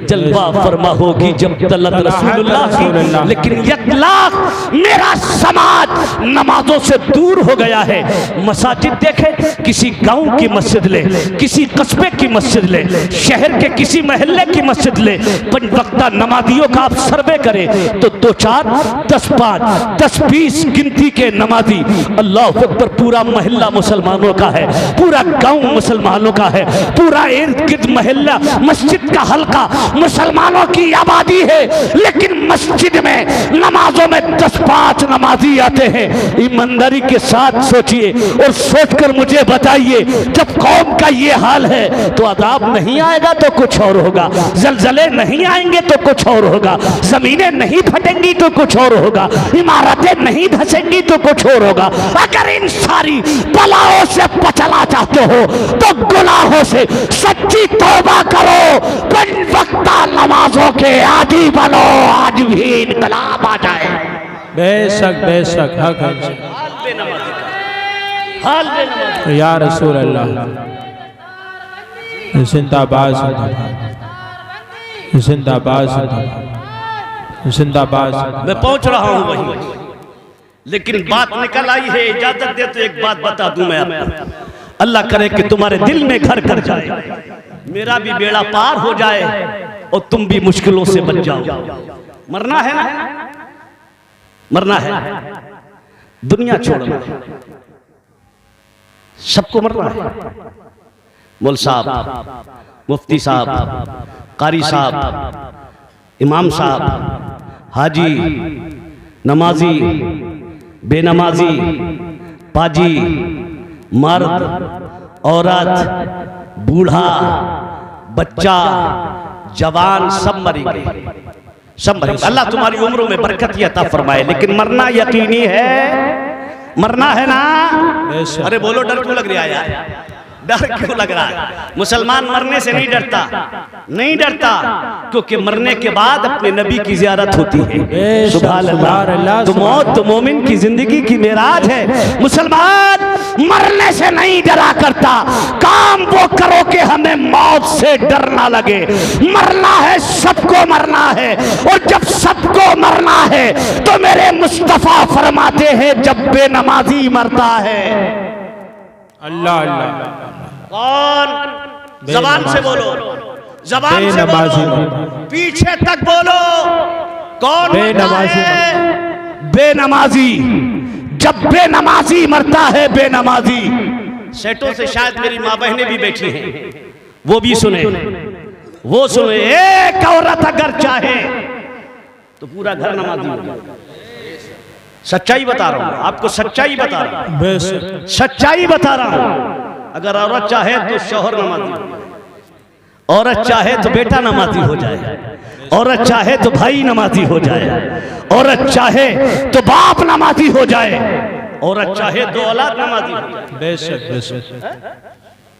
जलवा फरमा होगी जब तलत रसूलुल्लाह की। लेकिन यतलाक मेरा समाज नमाजों से दूर हो गया है। मसाजिद देखे, किसी गांव की मस्जिद ले, किसी कस्बे की मस्जिद ले, शहर के किसी महल्ले की मस्जिद ले, पंज वक्ता नमाजियों का आप सर्वे करें तो 2 4 10 5 10 20 गिनती के नमाजी। अल्लाह अकबर। पूरा महल्ला मुसलमानों का है, पूरा गांव मुसलमानों का है, पूरा इर्द गिर्द महल्ला मस्जिद का हल्का मुसलमानों की आबादी है। लेकिन मस्जिद में नमाजों में 10 5 नमाजी आते हैं। ईमानदारी के साथ सोचिए और सोचकर मुझे बताइए, जब कौम का ये हाल है तो अदाब नहीं आएगा तो कुछ और होगा, जलजले नहीं आएंगे तो कुछ और होगा, जमीनें नहीं फटेंगी तो कुछ और होगा, इमारतें नहीं धसेंगी तो कुछ और होगा। अगर इन सारी बलाओं से बचना चाहते हो तो गुनाहों से सच्ची तौबा करो, पंज वक्ता नमाजों के आदी बनो, आज भी इनकलाब आ जाए। बेशक बेशक हक है या रसूल अल्लाह। जिंदाबाद जिंदाबाद जिंदाबाद जिंदाबाद। मैं पहुंच रहा हूं वहीं, लेकिन बात निकल आई है, इजाजत दे तो एक बात बता दूं मैं आपको। अल्लाह करे कि तुम्हारे दिल में घर कर जाए, मेरा भी बेड़ा पार हो जाए और तुम भी मुश्किलों से बच जाओ। मरना है ना, मरना है, दुनिया छोड़ना है, सबको मरना है। मौल साहब, मुफ्ती साहब, कारी साहब, इमाम साहब, हाजी, नमाजी, बेनमाजी, पाजी, मर्द, औरत, बूढ़ा, बच्चा, जवान, सब मरेंगे, सब मरेंगे। अल्लाह तुम्हारी उम्रों में बरकत अता फरमाए। लेकिन मरना यकीनी है, मरना है ना। अरे बोलो, डर क्यों लग रहा है यार? डर क्यों लग रहा है? मुसलमान मरने से नहीं डरता, नहीं डरता, क्योंकि मरने के बाद अपने नबी की ज़ियारत होती है। सुभान अल्लाह। तो मौत तो मोमिन की जिंदगी की मेराज है। मुसलमान मरने से नहीं डरा करता, काम वो करो कि हमें मौत से डर ना लगे। मरना है, सबको मरना है, और जब सबको मरना है तो मेरे मुस्तफा फरमाते हैं, जब बेनमाजी मरता है। अल्लाह अल्लाह। कौन? जबान से बोलो, जबान से बोलो, पीछे तक बोलो। कौन बेनमाजी? बेनमाजी। जब बेनमाजी मरता है, बेनमाजी। सेठों से शायद मेरी माँ बहनें भी बैठी हैं, वो भी सुने, वो सुने। एक औरत अगर चाहे तो पूरा घर नमाजी हो जाए। सच्चाई बता रहा हूं आपको, सच्चाई बता रहा हूं, सच्चाई बता रहा हूं। अगर औरत चाहे तो शौहर नमाजी हो जाए, औरत चाहे तो बेटा नमाजी हो जाए, औरत चाहे तो भाई नमाजी हो जाए, औरत चाहे तो बाप नमाजी हो जाए, औरत चाहे 2 औलाद नमाजी हो जाए। बेशक बेशक।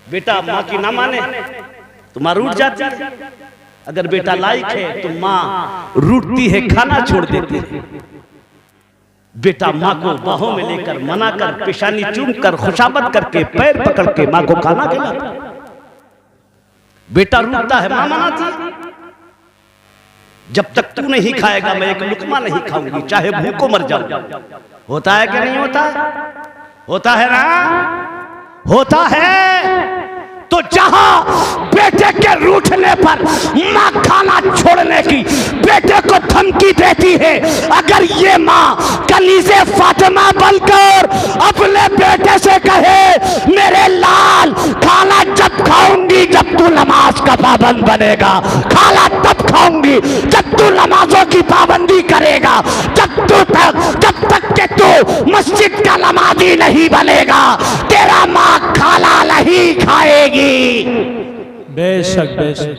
बेटा माँ की ना माने तो माँ रूठ जाती है, अगर बेटा लायक है तो माँ रूठती है, खाना छोड़ देती है। बेटा माँ को बाहों में लेकर, मना कर, पेशानी चूम कर, खुशामद करके, पैर पकड़ के माँ को खाना खिलाता है। बेटा रूठता है, माँ मनाती है, जब तक तू नहीं खाएगा मैं एक लुकमा नहीं खाऊंगी, चाहे भूखों मर जाऊं। होता है कि नहीं होता? होता है ना, होता है। तो जहां बेटे के रूठने पर माँ खाना छोड़ने की बेटे को धमकी देती है, अगर ये माँ कलीज़े फातिमा बनकर अपने बेटे से कहे, मेरे लाल खाना जब खाऊंगी जब तू नमाज नमाज का पाबंद बनेगा। खाला तब खाऊंगी जब तू नमाजों की पाबंदी करेगा, जब तक के तू मस्जिद का नमाजी नहीं बनेगा, तेरा माँ खाला नहीं खाएगी। बेशक बेशक,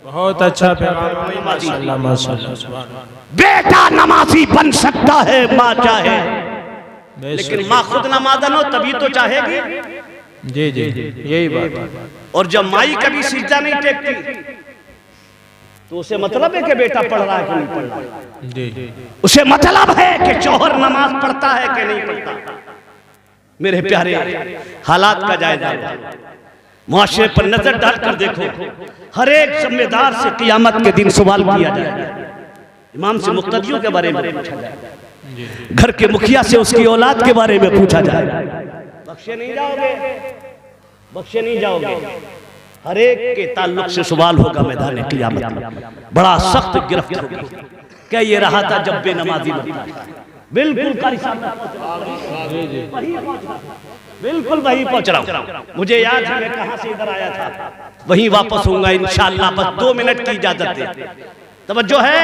बहुत अच्छा पैगाम, माशाअल्लाह माशाअल्लाह, सुभान अल्लाह। बेटा नमाजी बन सकता है माँ चाहे, लेकिन माँ खुद नमाज़न हो तभी तो चाहेगी। जी जी यही बात। और जब माई कभी सिजदा नहीं टेकती तो उसे मतलब है कि बेटा पढ़ रहा है कि नहीं पढ़ रहा है। जी उसे मतलब है कि शौहर नमाज पढ़ता है कि नहीं पढ़ता। मेरे प्यारे, हालात का जायजा मुआशरे पर नजर डालकर देखो, हर एक जिम्मेदार से क़यामत के दिन सवाल किया जाएगा। इमाम से मुक्तदियों के बारे में पूछा जाएगा, घर के मुखिया से उसकी औलाद के बारे में पूछा जाएगा। बख्शे नहीं जाओगे, बख्शे नहीं जाओगे। हर एक के ताल्लुक से सवाल होगा मैदान क़यामत में। बड़ा सख्त गिरफ्त होगी। क्या ये रहा था जब बेनमाजी बनता है? बिल्कुल कारी साहब, बिल्कुल वही पहुंच रहा हूँ। मुझे याद है मैं कहां से इधर आया था, वहीं वापस होऊंगा इंशाअल्लाह। बस 2 मिनट की इजाजत दे। तवज्जो है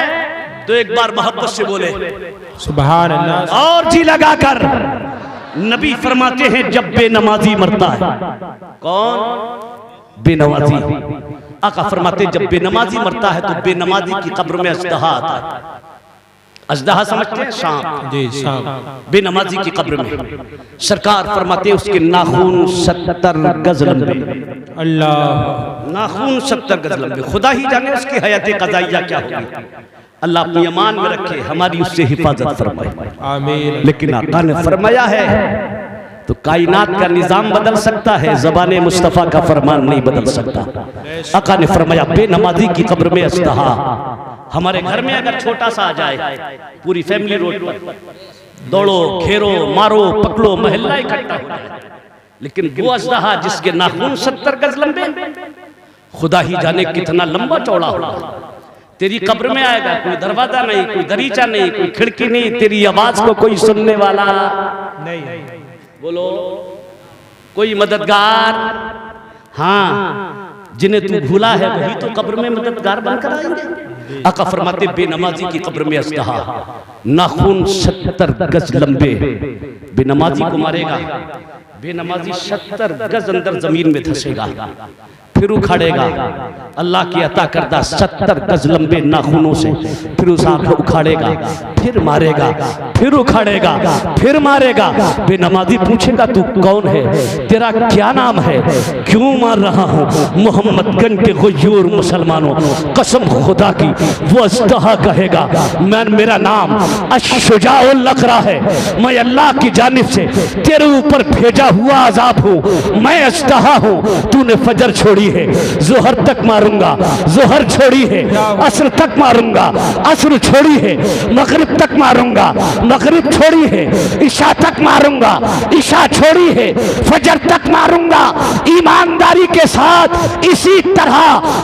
तो एक बार मोहब्बत से बोले सुभान अल्लाह। और जी लगाकर नबी फरमाते हैं जब बेनमाजी मरता है, कौन? बेनमाजी। आका फरमाते जब बेनमाजी मरता है तो बेनमाजी की कब्र में अजदहा आता है। अजदहा समझते हैं? सांप। जी सांप। बेनमाजी की कब्र में सरकार फरमाते उसके नाखून 70 गज लंबे। अल्लाह, नाखून 70 गज लंबे। खुदा ही जाने उसकी हयात क़ज़ाइया क्या होगी। अल्लाह अपनी अमान में रखे, हमारी उससे हिफाजत फरमाए, आमीन। लेकिन आका ने फरमाया है तो कायनात का निजाम बदल सकता है, ज़बाने मुस्तफ़ा का फरमान नहीं बदल सकता। आका ने फरमाया बेनमाजी की कब्र में अजदहा। हमारे घर में अगर छोटा सा आ जाए, पूरी फैमिली रोड पर दौड़ो, घेरो, मारो, पकड़ो, महल्ला इकट्ठा हो जाए, लेकिन वो अजदहा जिसके नाखून 70 गज लंबे, खुदा ही जाने कितना लंबा चौड़ा होगा, तेरी कब्र में आएगा। कोई दरवाजा नहीं, कोई दरीचा नहीं, कोई खिड़की नहीं, तेरी आवाज को कोई सुनने वाला नहीं। बोलो, कोई मददगार। हाँ, जिन्हें तू भूला है वही तो कब्र में मददगार बनकर आएंगे। आका फरमाते बेनमाजी की कब्र में अजदहा, नाखून 70 गज लंबे। बेनमाजी को मारेगा, बेनमाजी 70 गज अंदर जमीन में धंसेगा, फिर उखाड़ेगा। अल्लाह की अता करदा 70 गज लंबे नाखूनों से फिर उस आंख को उखाड़ेगा, फिर मारेगा, फिर उखाड़ेगा, फिर मारेगा। बेनमाजी पूछेगा तू कौन है, तेरा क्या नाम है, क्यों मार रहा हूँ? मोहम्मदगंज के गुयूर मुसलमानों, कसम खुदा की, वो अजदहा कहेगा मेरा नाम अश्शुजाउल लकरा है, मैं अल्लाह की जानिब से तेरे ऊपर भेजा हुआ अजाब हूँ, मैं अजदहा हूँ। तूने फजर छोड़ी है, जोहर तक मारूंगा, जोहर छोड़ी है, असर तक मारूंगा, असर छोड़ी है, मगरिब तक मारूंगा, मगरिब छोड़ी है, इशा तक मारूंगा, इशा छोड़ी है, फजर तक मारूंगा। ईमानदारी के साथ इसी तरह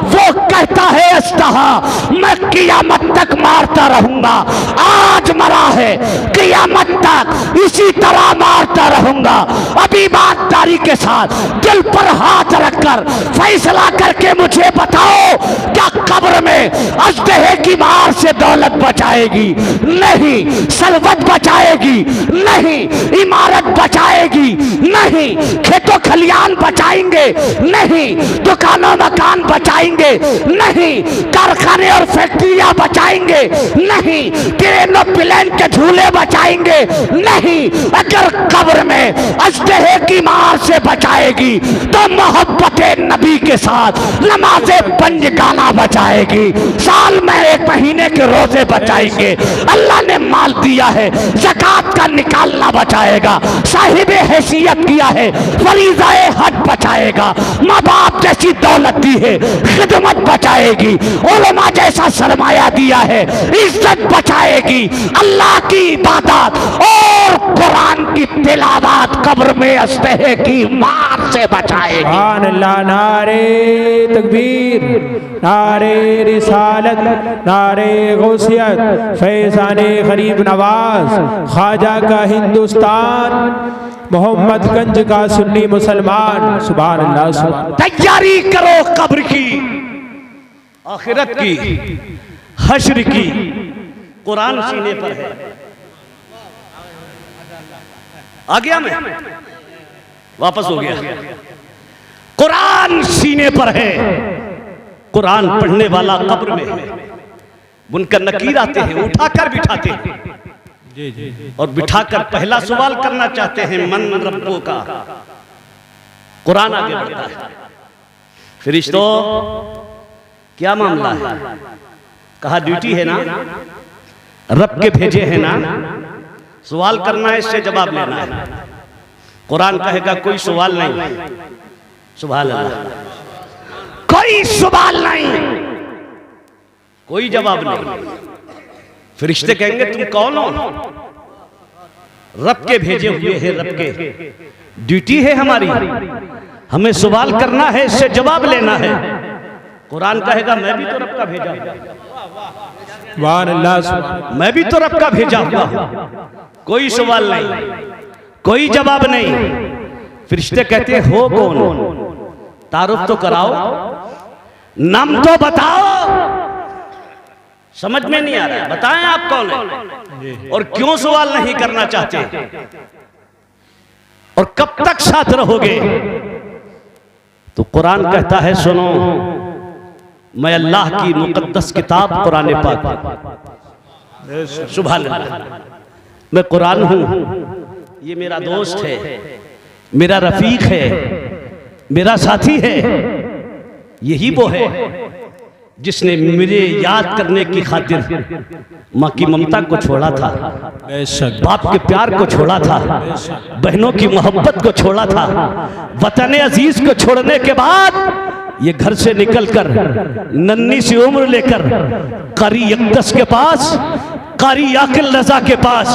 वो कहता है अजदहा मैं कियामत तक मारता रहूंगा। आज मरा है, कियामत तक इसी तरह मारता रहूंगा। अब ईमानदारी के साथ दिल पर हाथ रखकर फैसला करके मुझे बताओ, क्या कब्र में अजदहे की मार से दौलत बचाएगी? नहीं। सलवत बचाएगी? नहीं। इमारत बचाएगी? नहीं। खेतों खलियान बचाएंगे? नहीं। दुकानों मकान बचाएंगे? नहीं। कारखाने और फैक्ट्रियां बचाएंगे? नहीं। ट्रेनों प्लेन के झूले बचाएंगे? नहीं। अगर कब्र में अजदहे की मार से बचाएगी तो मोहब्बत नबी के साथ नमाज़े पंज गाना बचाएगी। साल में 1 महीने के रोजे बचाएंगे। अल्लाह ने माल दिया है, ज़कात का निकालना बचाएगा। साहिबे हैसियत किया है, फरीज़ाए हज बचाएगा। माँ बाप जैसी दौलत दी है, खिदमत बचाएगी। उलमा जैसा सरमाया दिया है, इज्जत बचाएगी। अल्लाह की इबादत और कुरान की तिलावत कब्र में अजदहे की मार से बचाएगी। नारे तकबीर, नारे रिसालत, नारे गौसियत, फैज़ाने गरीब नवाज, ख्वाजा का हिंदुस्तान, मोहम्मदगंज का सुन्नी मुसलमान। सुभान अल्लाह। तैयारी करो कब्र की। आखिरत की, हश्र की, कुरान सीने पर है। आ गया मैं, वापस हो गया। कुरान सीने पर है, कुरान पढ़ने वाला कब्र में है। बुनकर नकीर आते हैं, उठाकर बिठाते हैं और बिठाकर पहला सवाल करना चाहते हैं, मन रब्बो का। कुरान आगे बढ़ता है, फरिश्तों क्या मामला है? कहा ड्यूटी है ना, रब के भेजे हैं ना, सवाल करना है, इससे जवाब लेना है। कुरान कहेगा कोई सवाल नहीं, सुभान अल्लाह, कोई सवाल नहीं, कोई जवाब नहीं। फरिश्ते कहेंगे तुम कौन हो? रब के भेजे हुए हैं, रब के ड्यूटी है हमारी, हमें सवाल करना है, इससे जवाब लेना है। कुरान कहेगा मैं भी तो रब का भेजा हुआ, मैं भी तो रब का भेजा हुआ हूं, कोई सवाल नहीं, कोई जवाब नहीं। फरिश्ते कहते हैं हो कौन? तारुफ तो कराओ, नाम तो बताओ। समझ में नहीं आ रहा है, बताएं आप कौन है और क्यों सवाल नहीं करना चाहते और कब तक साथ रहोगे? तो कुरान कहता है सुनो, मैं अल्लाह की मुकद्दस किताब कुरान पाक, सुभान अल्लाह, मैं कुरान हूं, ये मेरा दोस्त है, मेरा रफीक है, मेरा साथी है। यही वो है जिसने मुझे याद करने की खातिर माँ की ममता को छोड़ा था, बाप के प्यार को छोड़ा था, बहनों की मोहब्बत को छोड़ा था। वतन अजीज को छोड़ने के बाद ये घर से निकलकर नन्ही सी उम्र लेकर कारी यकदस के पास, कारी आकिल रजा के पास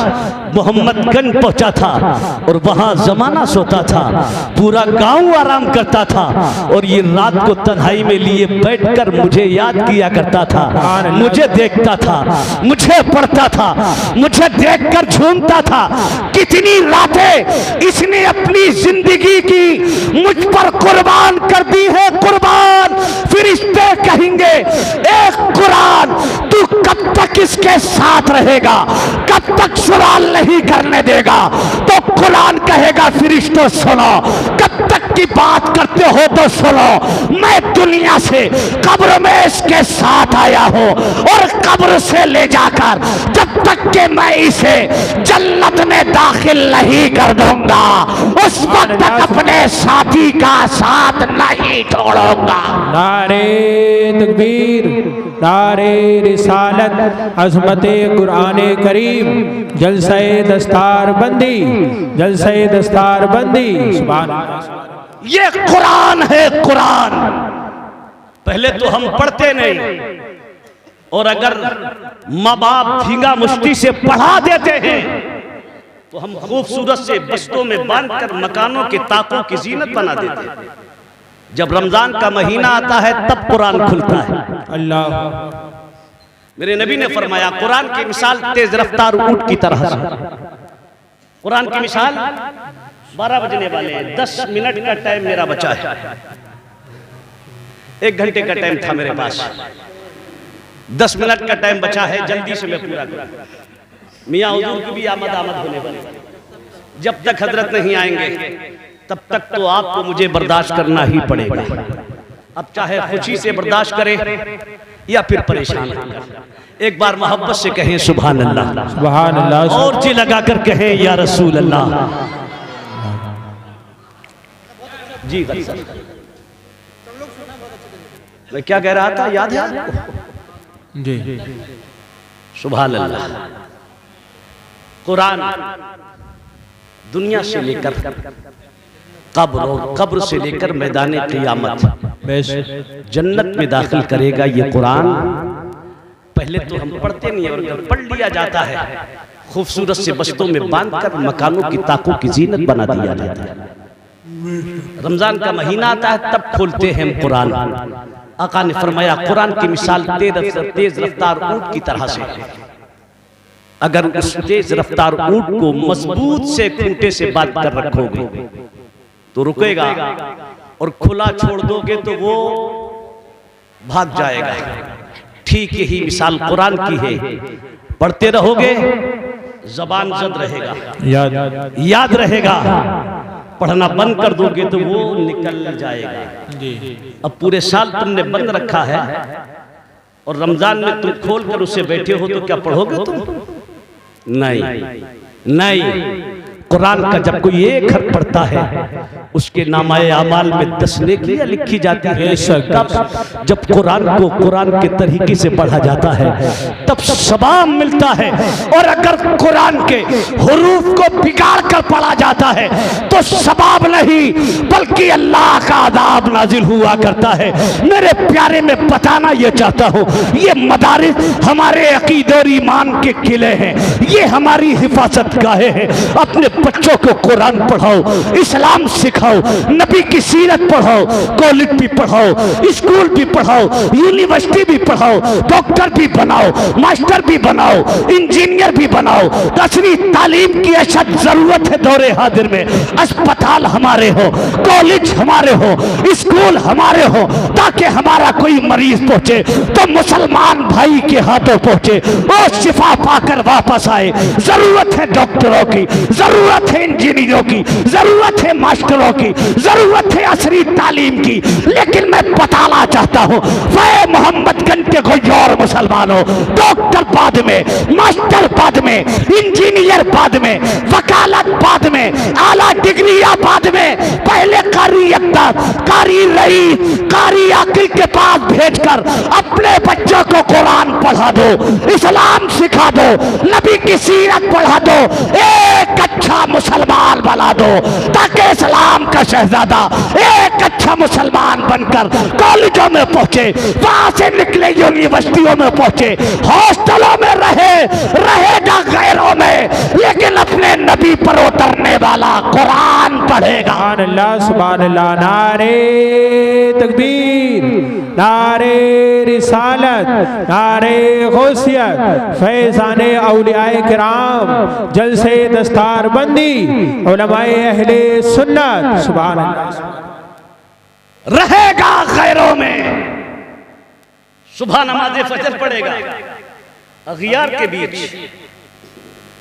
मोहम्मदगंज पहुंचा था और वहां जमाना सोता था, पूरा गांव आराम करता था और ये रात को तन्हाई में लिए बैठकर मुझे याद किया करता था, मुझे देखता था, मुझे पढ़ता था, मुझे देखकर झूमता था। कितनी रातें इसने अपनी जिंदगी की मुझ पर कुर्बान कर दी है, कुर्बान। फरिश्ते कहेंगे एक कुरान तू कब तक इसके साथ रहेगा, कब तक सवाल नहीं करने देगा? तो कुरान कहेगा फरिश्तों सुनो, कब तक की बात करते हो तो सुनो, मैं दुनिया से कब्र में इसके साथ आया हूं और कब्र से ले जाकर जब तक के मैं इसे जन्नत में दाखिल नहीं कर दूंगा उस वक्त तक अपने साथी का साथ नहीं छोड़ूंगा। नारे तकबीर, नारे रिसालत, अज़मते कुराने करीम, जलसे दस्तार बंदी, जलसे दस्तार बंदी। सुभान अल्लाह। ये कुरान है, कुरान। पहले तो हम पढ़ते नहीं और अगर माँ बाप फींगा मुश्ती से पढ़ा देते हैं तो हम खूबसूरत से बस्तों में बांधकर मकानों के ताकों की जीनत बना देते हैं। जब रमजान का महीना आता है तब कुरान खुलता है। अल्लाह, मेरे नबी ने फरमाया कुरान की मिसाल तेज रफ्तार ऊंट की तरह से। कुरान की मिसाल 12 बजने वाले हैं, 10 मिनट का टाइम मेरा बचा है, 1 घंटे का टाइम था मेरे पास, 10 मिनट का टाइम बचा है, जल्दी से मैं पूरा करूं। मियाँ हुजूर की भी आमद होने वाली, जब तक हजरत नहीं आएंगे तब तक तो आपको मुझे बर्दाश्त करना ही पड़ेगा। अब चाहे खुशी से बर्दाश्त करे या फिर परेशान होकर। एक बार मोहब्बत से कहें सुभान अल्लाह, सुभान अल्लाह, और जी लगाकर कहें या रसूल अल्लाह। जी मैं क्या कह रहा था, याद है आपको? जी, सुभान अल्लाह। कुरान दुनिया से लेकर कब्र से लेकर मैदान क़ियामत जन्नत में दाखिल करेगा ये कुरान। पहले तो हम पढ़ते नहीं और जब पढ़ लिया जाता है खूबसूरत से बस्तों में बांधकर मकानों की ताकों की जीनत बना दिया जाता है। रमजान का महीना आता है तब खोलते हैं हम कुरान। आका ने फरमाया कुरान की मिसाल तेज रफ्तार ऊंट की तरह से। अगर उस तेज रफ्तार ऊंट को मजबूत से खूंटे से बांध कर रखोगे तो रुकेगा और खुला छोड़ दोगे तो वो भाग जाएगा। ठीक यही मिसाल कुरान की है, पढ़ते रहोगे जबान जद रहेगा, याद रहेगा, पढ़ना बंद कर दोगे तो वो निकल जाएगा। अब पूरे साल तुमने बंद रखा है और रमजान में तुम खोल कर उसे बैठे हो तो क्या पढ़ोगे तुम? नहीं। कुरान का जब कोई एक हर्फ पढ़ता है उसके नामाए अमाल में 10 नेकियां लिखी जाती है। जब कुरान को कुरान के तरीके से पढ़ा जाता है तब सवाब मिलता है, और अगर कुरान के हुरूफ को बिगाड़ कर पढ़ा जाता है तो सवाब नहीं बल्कि अल्लाह का अज़ाब नाजिल हुआ करता है। मेरे प्यारे में बताना ये चाहता हूँ, ये मदारिस हमारे अकीदे और ईमान के किले हैं, ये हमारी हिफाजत गाहें हैं। अपने बच्चों को कुरान पढ़ाओ, इस्लाम सिखाओ, नबी की सीरत पढ़ाओ, कॉलेज भी पढ़ाओ, स्कूल भी पढ़ाओ, यूनिवर्सिटी भी पढ़ाओ, डॉक्टर भी बनाओ, मास्टर भी बनाओ, इंजीनियर भी बनाओ। 10वीं तालीम की अशद जरूरत है दौरे हाजिर में। अस्पताल हमारे हो, कॉलेज हमारे हो, स्कूल हमारे हो, ताकि हमारा कोई मरीज पहुंचे तो मुसलमान भाई के हाथों पहुंचे, वो शिफा पाकर वापस आए। जरूरत है डॉक्टरों की, जरूरत है इंजीनियरों की, जरूरत है मास्टरों की, जरूरत है असरी तालीम की। लेकिन मैं बताना चाहता हूं, वह मोहम्मदगंज के कोई और मुसलमानों, डॉक्टर बाद में, मास्टर बाद में, इंजीनियर बाद में, वकालत बाद में, आला डिग्रियां बाद में, पहले कारी अक्तर, कारी रईस, कारी आकिल के पास भेजकर अपने बच्चों को कुरान पढ़ा दो, इस्लाम सिखा दो, नबी की सीरत पढ़ा दो, एक अच्छा मुसलमान बना दो, ताकि इस्लाम का शहजादा एक अच्छा मुसलमान बनकर कॉलेजों में पहुंचे, वहां से निकले यूनिवर्सिटियों में पहुंचे, हॉस्टलों में रहेगा गैरों में, लेकिन अपने नबी पर उतरने वाला कुरान पढ़ेगा। सुभान अल्लाह, नारे तकबीर, नारे रिसालत, नारे गौसियत, फैज़ाने औलियाए किराम, जलसे दस्तार बंदी, उलमाए अहले सुन्नत। सुभान अल्लाह, रहेगा गैरों में। सुबह नमाज फजर पढ़ेगा, अगियार के बीच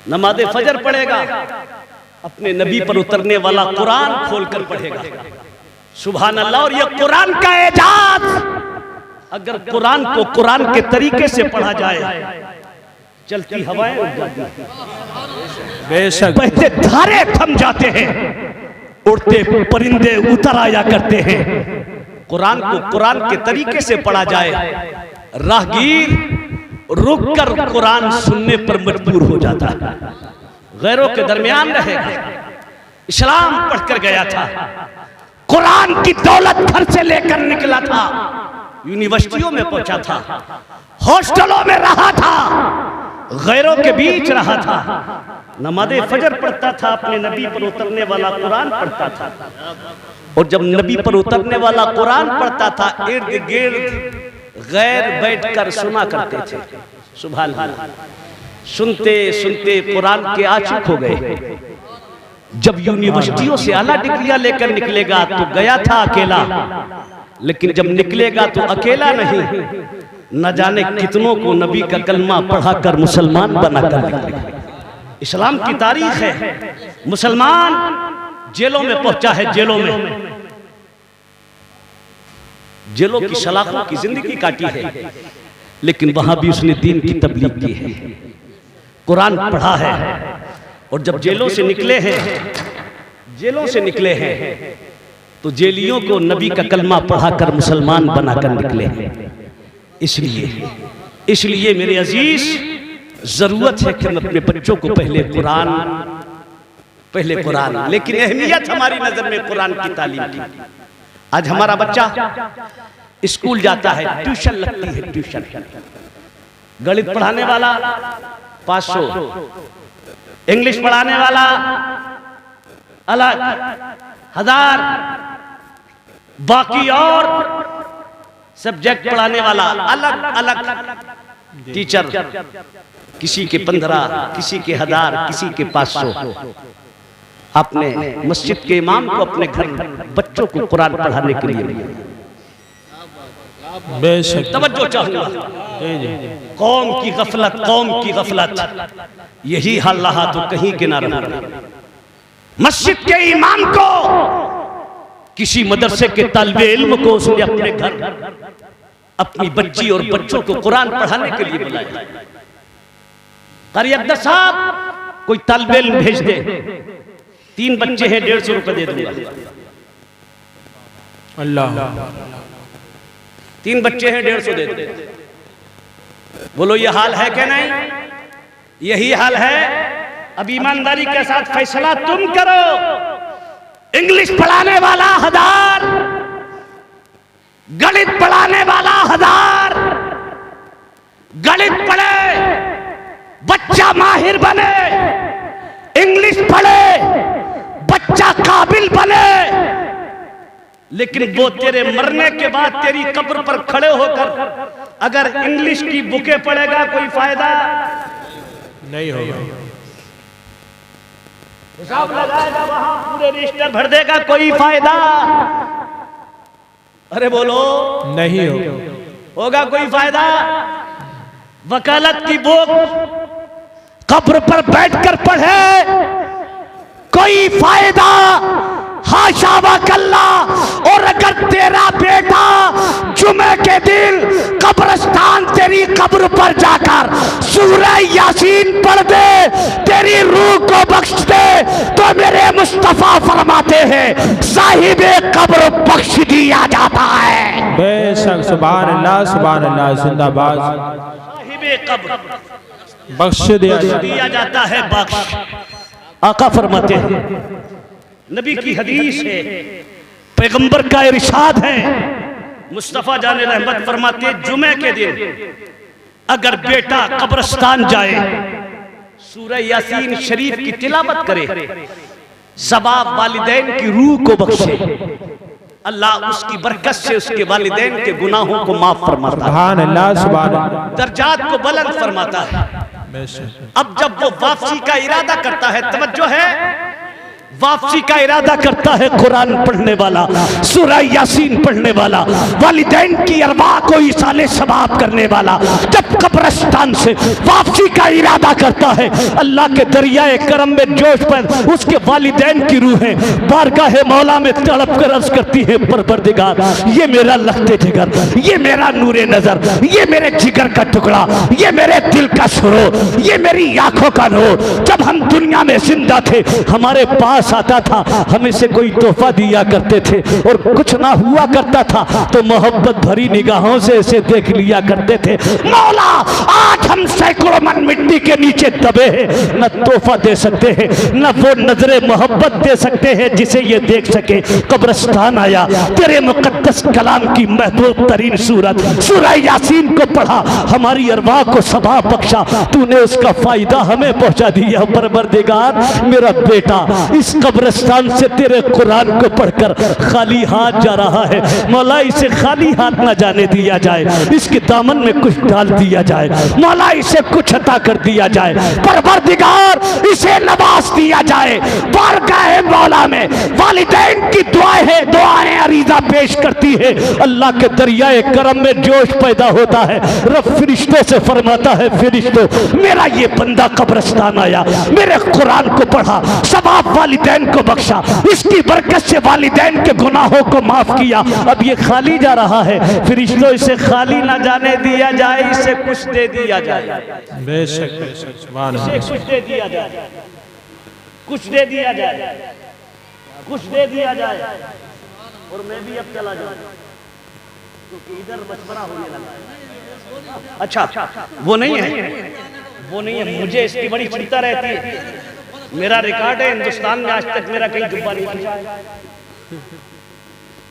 नमाज फजर पढ़ेगा, अपने नबी पर उतरने वाला कुरान खोलकर पढ़ेगा। सुभान अल्लाह। और ये कुरान का एजाज, अगर कुरान को कुरान के तरीके से पढ़ा जाए, चलती हवाएं उड़ जाती हैं, बेशक बहते धारे थम जाते हैं, उड़ते परिंदे उतर आया करते हैं। कुरान को कुरान के तरीके से पढ़ा जाए, राहगीर रुक कर कुरान सुनने पर मजबूर हो जाता है, गैरों के दरमियान रहेगा। इस्लाम पढ़कर गया था, कुरान की दौलत घर से लेकर निकला था, यूनिवर्सिटियों में पहुंचा था, हॉस्टलों में रहा था, गैरों के बीच रहा था, नमाज़े फजर पढ़ता था, अपने नबी पर उतरने वाला कुरान पढ़ता था। और जब नबी पर उतरने वाला कुरान पढ़ता था, इर्द गिर्द गैर बैठकर सुना करते थे। सुभान अल्लाह। सुनते सुनते कुरान के आशिक हो गए। जब यूनिवर्सिटियों से आला डिग्रियां लेकर निकलेगा तो गया था अकेला, लेकिन जब निकलेगा तो अकेला नहीं, न जाने कितनों को नबी का कलमा पढ़ाकर मुसलमान बनाकर निकलेगा। इस्लाम की तारीख है, मुसलमान जेलों में पहुंचा है, जेलों की सलाखों की जिंदगी काटी है, लेकिन वहां भी उसने दीन की तबलीग की है, कुरान पढ़ा है। और जब जेलों से निकले हैं तो जेलियों को नबी का कलमा पढ़ाकर मुसलमान बनाकर निकले हैं। इसलिए मेरे अजीज, जरूरत है कि हम अपने बच्चों को पहले कुरान, लेकिन अहमियत हमारी नजर में कुरान की तालीम की। आज हमारा बच्चा स्कूल जाता है, ट्यूशन लगती है, ट्यूशन गणित पढ़ाने वाला 500, इंग्लिश पढ़ाने वाला अलग 1000, बाकी और सब्जेक्ट पढ़ाने वाला अलग अलग टीचर, किसी के 15, किसी के 1000, किसी के 500। आपने मस्जिद के इमाम को अपने घर बच्चों को कुरान पढ़ाने के लिए बेशक तवज्जो चाहूंगा। जी जी कौम की गफलत, यही हाल रहा तो कहीं के ना रहा। मस्जिद के इमाम को, किसी मदरसे के तालिबे इल्म को उसने अपने घर अपनी बच्ची और बच्चों को कुरान पढ़ाने के लिए बुलाया। कारी अब्दुल साहब कोई तालिबे इल्म भेज दे, 3 बच्चे हैं, 150 रुपए दे दूंगा। अल्लाह 3 बच्चे हैं, 150 दे दे। बोलो ये हाल है क्या? नहीं, यही हाल है। अब ईमानदारी के साथ फैसला तुम करो। इंग्लिश पढ़ाने वाला 1000, गणित पढ़ाने वाला 1000, गणित पढ़े, बच्चा माहिर बने, इंग्लिश पढ़े, बच्चा काबिल बने, लेकिन वो तेरे मरने के बाद तेरी कब्र पर खड़े होकर अगर इंग्लिश की बुकें पढ़ेगा, कोई फायदा नहीं होगा। हिसाब लगाएगा, वहां पूरे रजिस्टर भर देगा, कोई फायदा? अरे बोलो, नहीं होगा कोई फायदा? वकालत की बुक कब्र पर बैठकर पढ़े, कोई फायदा? हाशा वकल्ला। और अगर तेरा बेटा जुमे के दिन कब्रिस्तान तेरी कब्र पर जाकर सूरह यासीन पढ़ दे, तेरी रूह को बख्श दे, तो मेरे मुस्तफा फरमाते हैं साहिबे कब्र बख्श दिया जाता है। बेशक सुभान अल्लाह जिंदाबाद। साहिबे कब्र बख्श दिया जाता है, बख्श। आका फरमाते हैं, नबी की हदीस है, पैगंबर का इरशाद है, मुस्तफा जाने रहमत फरमाते जुमे के दिन अगर बेटा कब्रिस्तान जाए, सूरह यासीन शरीफ की तिलावत करे, सबाब वालिदैन की रूह को बख्शे, अल्लाह उसकी बरकत से उसके वालिदैन के गुनाहों को माफ फरमाता है, सुभान अल्लाह, दर्जात को बुलंद फरमाता है। अब जब वो वापसी का इरादा करता है, तवज्जो है, वापसी का इरादा करता है कुरान पढ़ने वाला, सूरह यासीन पढ़ने वाला, वालिदैन की अरवाह को इसाले सवाब करने वाला, जब कब्रिस्तान से वापसी का इरादा करता है, अल्लाह के दरियाए करम में जोश पर उसके वालिदैन की रूहें बारगाह मौला में तड़प कर अर्ज करती है, परवरदिगार ये मेरा लखते जिगर, ये मेरा नूरे नजर, ये मेरे जिगर का टुकड़ा, ये मेरे दिल का सुरूर, ये मेरी आंखों का नूर, जब हम दुनिया में जिंदा थे हमारे पास आता था, हमें से कोई तोहफा दिया करते थे, और कुछ ना हुआ करता था तो मोहब्बत भरी निगाहों से इसे देख लिया करते थे। मौला आज हम सैकड़ों मन मिट्टी के नीचे दबे हैं, न तोहफा दे सकते हैं, न वो नजरे मोहब्बत दे सकते हैं जिसे ये देख सके। कब्रिस्तान आया, तेरे मुकद्दस कलाम की महबूब तरीन सूरत सूरह यासीन को पढ़ा, हमारी अरवाह को सबाब बख्शा, तूने उसका फायदा हमें पहुंचा दिया। परवरदिगार मेरा बेटा इस कब्रिस्तान से तेरे कुरान को पढ़कर खाली हाथ जा रहा है, मौला इसे खाली हाथ ना जाने दिया जाए, इसके दामन में कुछ डाल दिया जाए, मौला इसे कुछ अता कर दिया जाए, परवरदिगार इसे नवाज दिया जाए। बारगाह मौला में वालिदैन की दुआएं अरीजा पेश करती है, अल्लाह के दरियाए करम में जोश पैदा होता है। रब फरिश्तों से फरमाता है, फरिश्तों मेरा ये बंदा कब्रिस्तान आया, मेरे कुरान को पढ़ा, सवाब वालिदैन को बख्शा, इसकी बरकत से वालिदैन के गुनाहों को माफ किया, अब ये खाली जा रहा है, फरिश्तों इसे खाली ना जाने दिया जाए, इसे कुछ दे दिया जाए। बेशक बेशक सुभान इसे कुछ दे दिया जाए, कुछ दे दिया जाए, कुछ दे दिया जाए। और मैं भी अब चला जाऊं क्योंकि इधर मशवरा होने लगा। अच्छा वो नहीं है, वो नहीं है, मुझे इसकी बड़ी चिंता रहती है। मेरा रिकॉर्ड है हिंदुस्तान में, आज तक मेरा कहीं जुब्बा नहीं खींचा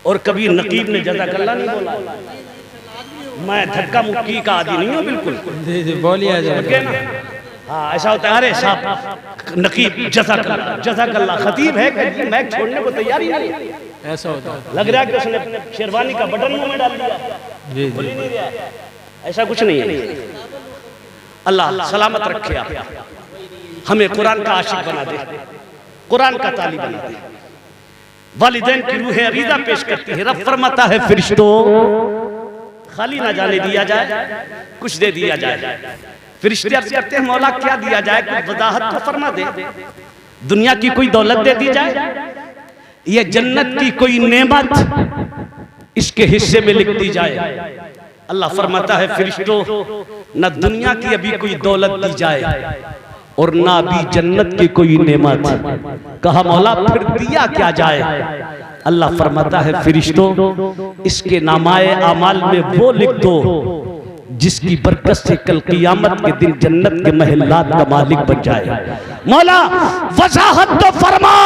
और कभी नकीब ने जज़ाकल्लाह नहीं बोला। मैं धक्का मुक्की का आदी नहीं हूँ बिल्कुल। जी बोलिए ना, हाँ ऐसा होता है, अरे साहब नकीब जज़ाकल्लाह खतीब है, मैं छोड़ने को तैयार ही नहीं, ऐसा होता है। लग रहा है कि उसने शेरवानी का बटन मुंह में डाल दिया। जी बोल ही नहीं रहा, ऐसा कुछ नहीं है। अल्लाह सलामत रखे आप, हमें कुरान का आशिक बना दे, कुरान का तालिब बना दे। वालिदैन की रूहें अरीज़ा पेश करती है, रब फरमाता है फरिश्तों खाली ना जाने दिया जाए, कुछ दे दिया जाए। फरिश्ते अर्ज़ करते हैं मौला क्या दिया जाए, कुछ वजाहत तो फरमा दे। दुनिया की कोई दौलत दे दी जाए, ये जन्नत की कोई नेमत इसके हिस्से में लिख दी जाए। अल्लाह फरमाता है फरिश्तों, न दुनिया की अभी कोई दौलत दी जाए और ना भी जन्नत की कोई नेमत। कहा मौला फिर दिया क्या जाए? अल्लाह फरमाता है फरिश्तों, इसके नामाए अमाल में वो लिख दो जिसकी बरकत से कल क़ियामत के दिन जन्नत के महलात का मालिक बन जाए। मौला वजाहत तो फरमा।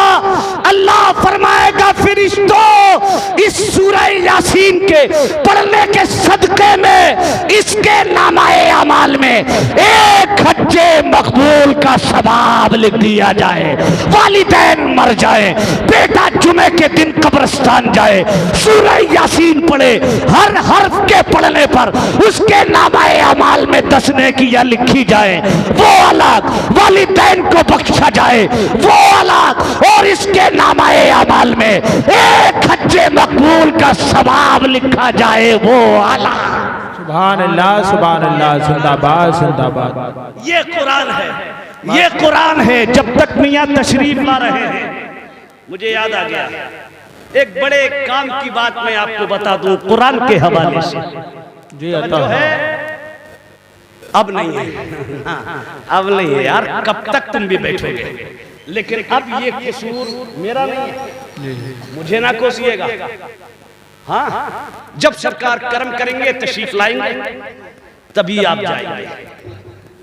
अल्लाह फरमाएगा फरिश्तों, इस सूरह यासीन के पढ़ने के सदके में इसके नामाए अमाल में एक हज्जे मकबूल का सवाब लिख दिया जाए। वालिदैन मर जाए, बेटा जुमे के दिन कब्रिस्तान जाए, सूरह यासीन पढ़े, हर हर्फ के पढ़ने पर उसके नामाए अमाल में 10 नेकियां लिखी जाए, वो अलग। वालिदैन को बख्शा जाए, वो अलग। और इसके नामाए अमाल में एक हज्जे मकबूल का सवाब लिखा जाए, वो अलग। सुभान अल्लाह, सुभान अल्लाह, जिंदाबाद जिंदाबाद। ये कुरान है, ये कुरान है। जब तक मियां तशरीफ ला रहे हैं, मुझे याद आ गया एक बड़े काम की बात मैं आपको बता दूं कुरान के हवाले से। जी जो है अब नहीं है, अब नहीं है यार, कब तक तुम भी बैठोगे। लेकिन अब ये कसूर मेरा नहीं है, मुझे ना कोसिएगा। हाँ, जब सरकार कर्म करेंगे, तशरीफ लाएंगे, तभी आप जाएंगे।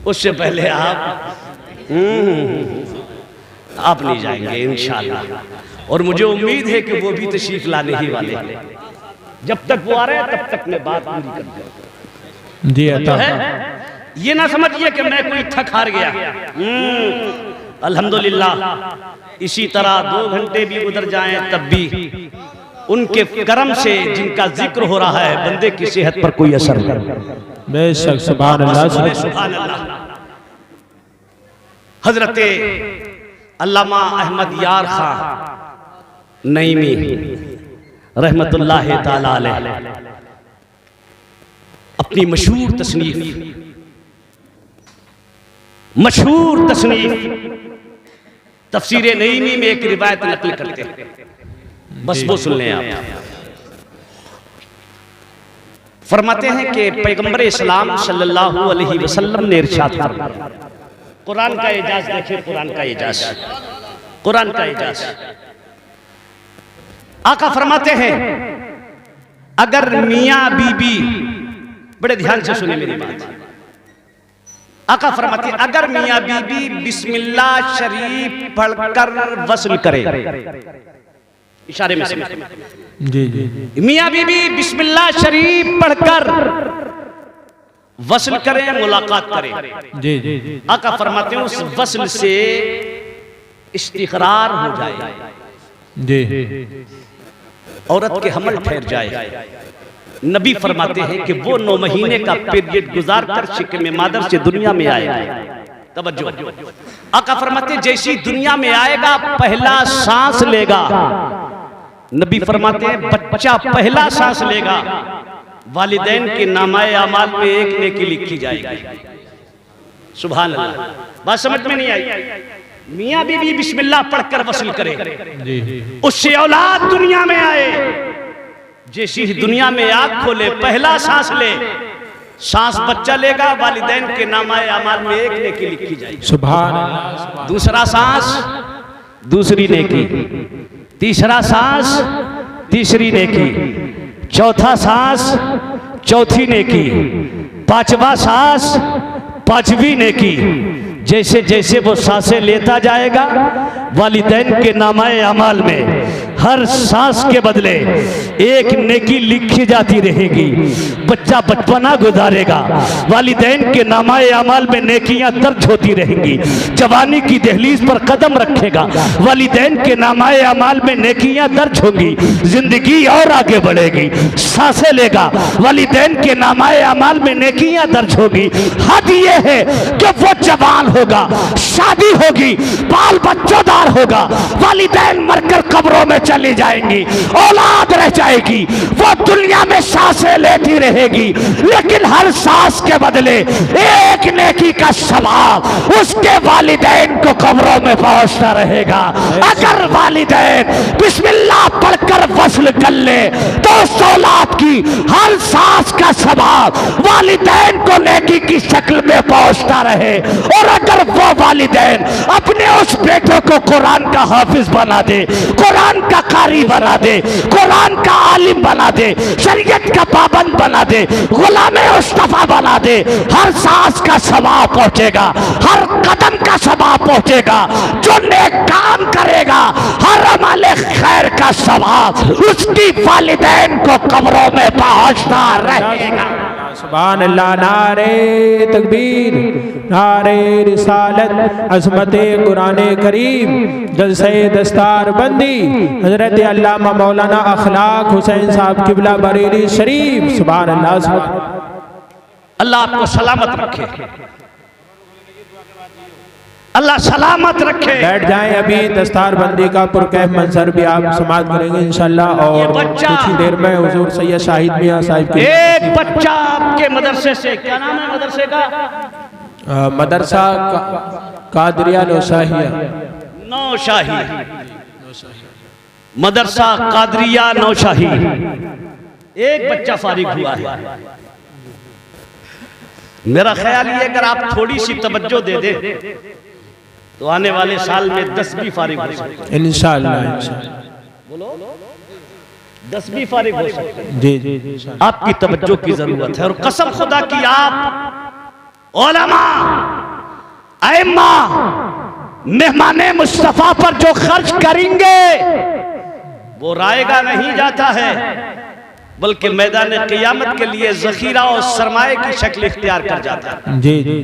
उससे पहले आप नहीं जाएंगे इंशाअल्लाह। और मुझे उम्मीद है कि वो भी तशरीफ लाने ही वाले। जब तक वो आ रहे हैं तब तक मैं बात पूरी कर दूं। जी तो है, ये ना समझिए कि मैं कोई थक हार गया। अल्हम्दुलिल्लाह इसी तरह 2 घंटे भी गुजर जाएं तब भी उनके करम से जिनका जिक्र हो रहा है, बंदे की सेहत पर कोई असर नहीं। बेशक सुभान अल्लाह, सुभान अल्लाह। हजरत अल्लामा अहमद यार खां नईमी रहमतुल्लाह ताला अलैह अपनी मशहूर तसनीफ तफसीर नईमी में एक रिवायत नकल करते हैं, बस वो सुन लें आप। फरमाते हैं कि पैगंबर इस्लाम सल्लल्लाहु अलैहि वसल्लम ने इरशाद फरमाया, कुरान का एजाज देखिए, कुरान का एजाज, कुरान का एजाज। आका फरमाते हैं अगर मियां बीबी, बड़े ध्यान से सुने मेरी बात, आका फरमाते हैं अगर मियां बीबी बिस्मिल्लाह शरीफ पढ़कर वस्ल करे, इशारे में जी जी, मियां बीबी बिस्मिल्लाह शरीफ पढ़कर वस्ल करें, मुलाकात करें, जी जी, आका फरमाते हैं उस वस्ल से इस्तिक़रार हो जाए, जी, औरत के हमल ठहर जाए। नबी फरमाते हैं कि वो 9 महीने का पीरियड गुजार कर शिकम मादर से दुनिया में आएगा। तवज्जो, आका फरमाते हैं जैसी दुनिया में आएगा पहला सांस लेगा, नबी फरमाते हैं बच्चा पहला सांस लेगा, वालिदैन के नामाए अमाल में एक नेकी लिखी जाएगी। सुभान अल्लाह। बात समझ में नहीं आई? मियां बीवी बिस्मिल्लाह पढ़कर वस्ल करे, उससे औलाद दुनिया में आए, जैसी दुनिया में आँख खोले पहला सांस ले, सांस बच्चा लेगा, वालिदैन के नामाए अमाल में एक नेकी लिखी जाएगी। सुभान अल्लाह। दूसरा सांस दूसरी नेकी, तीसरा सांस तीसरी नेकी, चौथा सांस चौथी नेकी, पांचवा सांस पांचवी नेकी। जैसे जैसे वो सांसें लेता जाएगा, वालिदैन के नामाए अमाल में हर सांस के बदले एक नेकी लिखी जाती रहेगी। बच्चा बचपना गुजारेगा, वालिदैन के नामाए अमाल में नेकियां दर्ज होती रहेंगी। जवानी की दहलीज पर कदम रखेगा, वालिदैन के नामाए अमाल में नेकियां दर्ज होंगी, जिंदगी और आगे बढ़ेगी। सांसें लेगा, वालिदैन के नामाए अमाल में नेकियां दर्ज होगी। हद ये है कि वो जवान होगा, शादी होगी, बाल बच्चोदार होगा, वालिदैन मरकर कब्रों में चली जाएंगी, औलाद रह जाएगी, वो दुनिया में सांसें लेती रहेगी, लेकिन हर सांस के बदले एक नेकी का सवाब उसके वालिदैन को कब्रों में पहुंचता रहेगा। अगर वालिदैन बिस्मिल्लाह पढ़कर वस्ल कर ले तो उस औलाद की हर सांस का सवाब वालिदैन को नेकी की शक्ल में पहुंचता रहे। और अगर वो वालिदैन अपने उस बेटे को कुरान का हाफिज बना दे, कुरान का कारी बना दे, कुरान का आलिम बना दे, शरीयत का पाबंद बना दे, गुलामे मुस्तफा बना दे, हर सांस का सवाब पहुंचेगा, हर कदम का सवाब पहुंचेगा। जो नेक काम करेगा हर अमले खैर का सवाब उसकी वालिदैन को कब्रों में पहुंचता रहेगा। सुभान अल्लाह। नारे तकबीर, नारे रिसालत, अज़मते कुरान करीम, जलसे दस्तार बंदी हजरत अल्लामा मौलाना अखलाक हुसैन साहब किबला बरेली शरीफ। सुभान अल्लाह, सुभान अल्लाह आपको सलामत रखे, अल्लाह सलामत रखे। बैठ जाएं, अभी दस्तार बंदी का पुरकैफ मंजर भी आप समाप्त करेंगे इंशाल्लाह। और कुछ ही देर में हुजूर सैयद शाहिद मियां साहिब के एक बच्चा आपके मदरसे से, क्या नाम है मदरसे का? मदरसा कादरिया नौशाहिया, नौशाही, मदरसा कादरिया नौशाही। एक बच्चा फारिग हुआ है। मेरा ख्याल ये अगर आप थोड़ी सी तवज्जो दे दे तो आने वाले साल में 10 भी फारिग हो सकते हैं इंशाल्लाह। बोलो 10 भी फारिग हो सकते हैं। जी जी जी, आपकी तवज्जो की जरूरत है। और कसम खुदा की आप उलमा अइम्मा मेहमाने मुस्तफा पर जो खर्च करेंगे वो रायगा नहीं जाता है, बल्कि मैदान क़ियामत के लिए जखीरा और सरमाए की शक्ल इख्तियार कर जाता है। जी जी,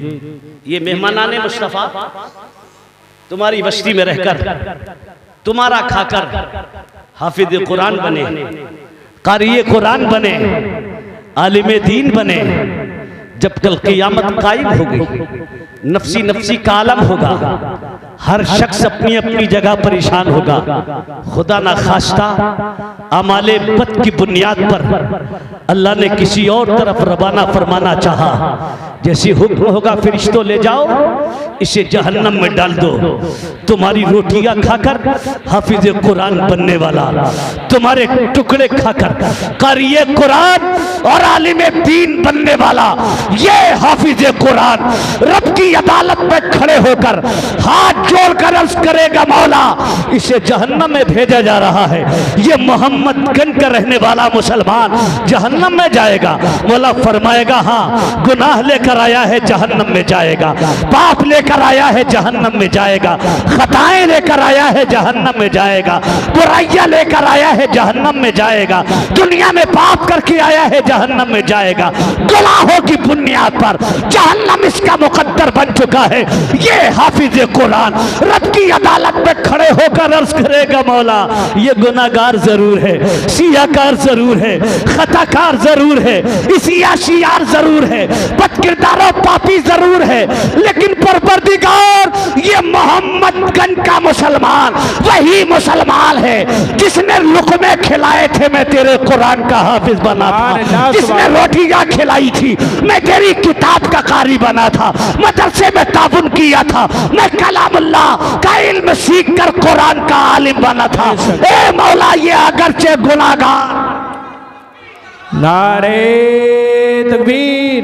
ये मेहमानाने मुस्तफा तुम्हारी बस्ती में रहकर, तुम्हारा खाकर हाफिज कुरान बने, कारी कुरान बने, आलिम दीन बने। जब कल क़ियामत कायम होगी, नफसी नफसी का आलम होगा, हर शख्स अपनी अपनी जगह परेशान होगा। खुदा ना खास्ता अमाले बद की बुनियाद पर अल्लाह ने किसी और तरफ रवाना फरमाना चाहा, जैसी हुक्म होगा फरिश्तों ले जाओ इसे जहन्नम में डाल दो। तुम्हारी रोटियां खाकर हाफिज कुरान बनने वाला, तुम्हारे टुकड़े खाकर कारी कुरान और आलिम दीन बनने वाला, ये हाफिज कुरान रब की अदालत में खड़े होकर हाथ जोड़कर अर्ज करेगा, मौला इसे जहन्नम में भेजा जा रहा है। ये मोहम्मदगंज का रहने वाला मुसलमान जहन्नम में जाएगा। मौला फरमाएगा, हाँ गुनाह लेकर आया है जहन्नम में जाएगा, पाप लेकर आया है जहन्नम में जाएगा, खताएं लेकर आया है जहन्नम में जाएगा, बुराइयां लेकर आया है जहन्नम में जाएगा, दुनिया में पाप करके आया है जहन्नम में जाएगा। गुनाहों की बुनियाद पर जहन्नम इसका मुकद्दर बन चुका है। ये हाफिज कुरान रब की अदालत में खड़े होकर अर्ज करेगा, मौला ये गुनाहगार जरूर है, सियाकार जरूर है, खताकार जरूर है, इसियाशियार जरूर है, बदकिरदार पापी जरूर है, लेकिन परवरदिगार ये मोहम्मदगंज का मुसलमान वही मुसलमान है जिसने लुक़मे खिलाए थे, मैं तेरे कुरान का हाफिज बना था, जिसने रोटियां खिलाई थी, मैं तेरी किताब का कारी बना था, मदरसे में ताबुन किया था, मैं कलामुल्लाह का इल्म सीख कर कुरान का आलिम बना था। ए मौला ये अगरचे गुनाहगार। नारे तकबीर।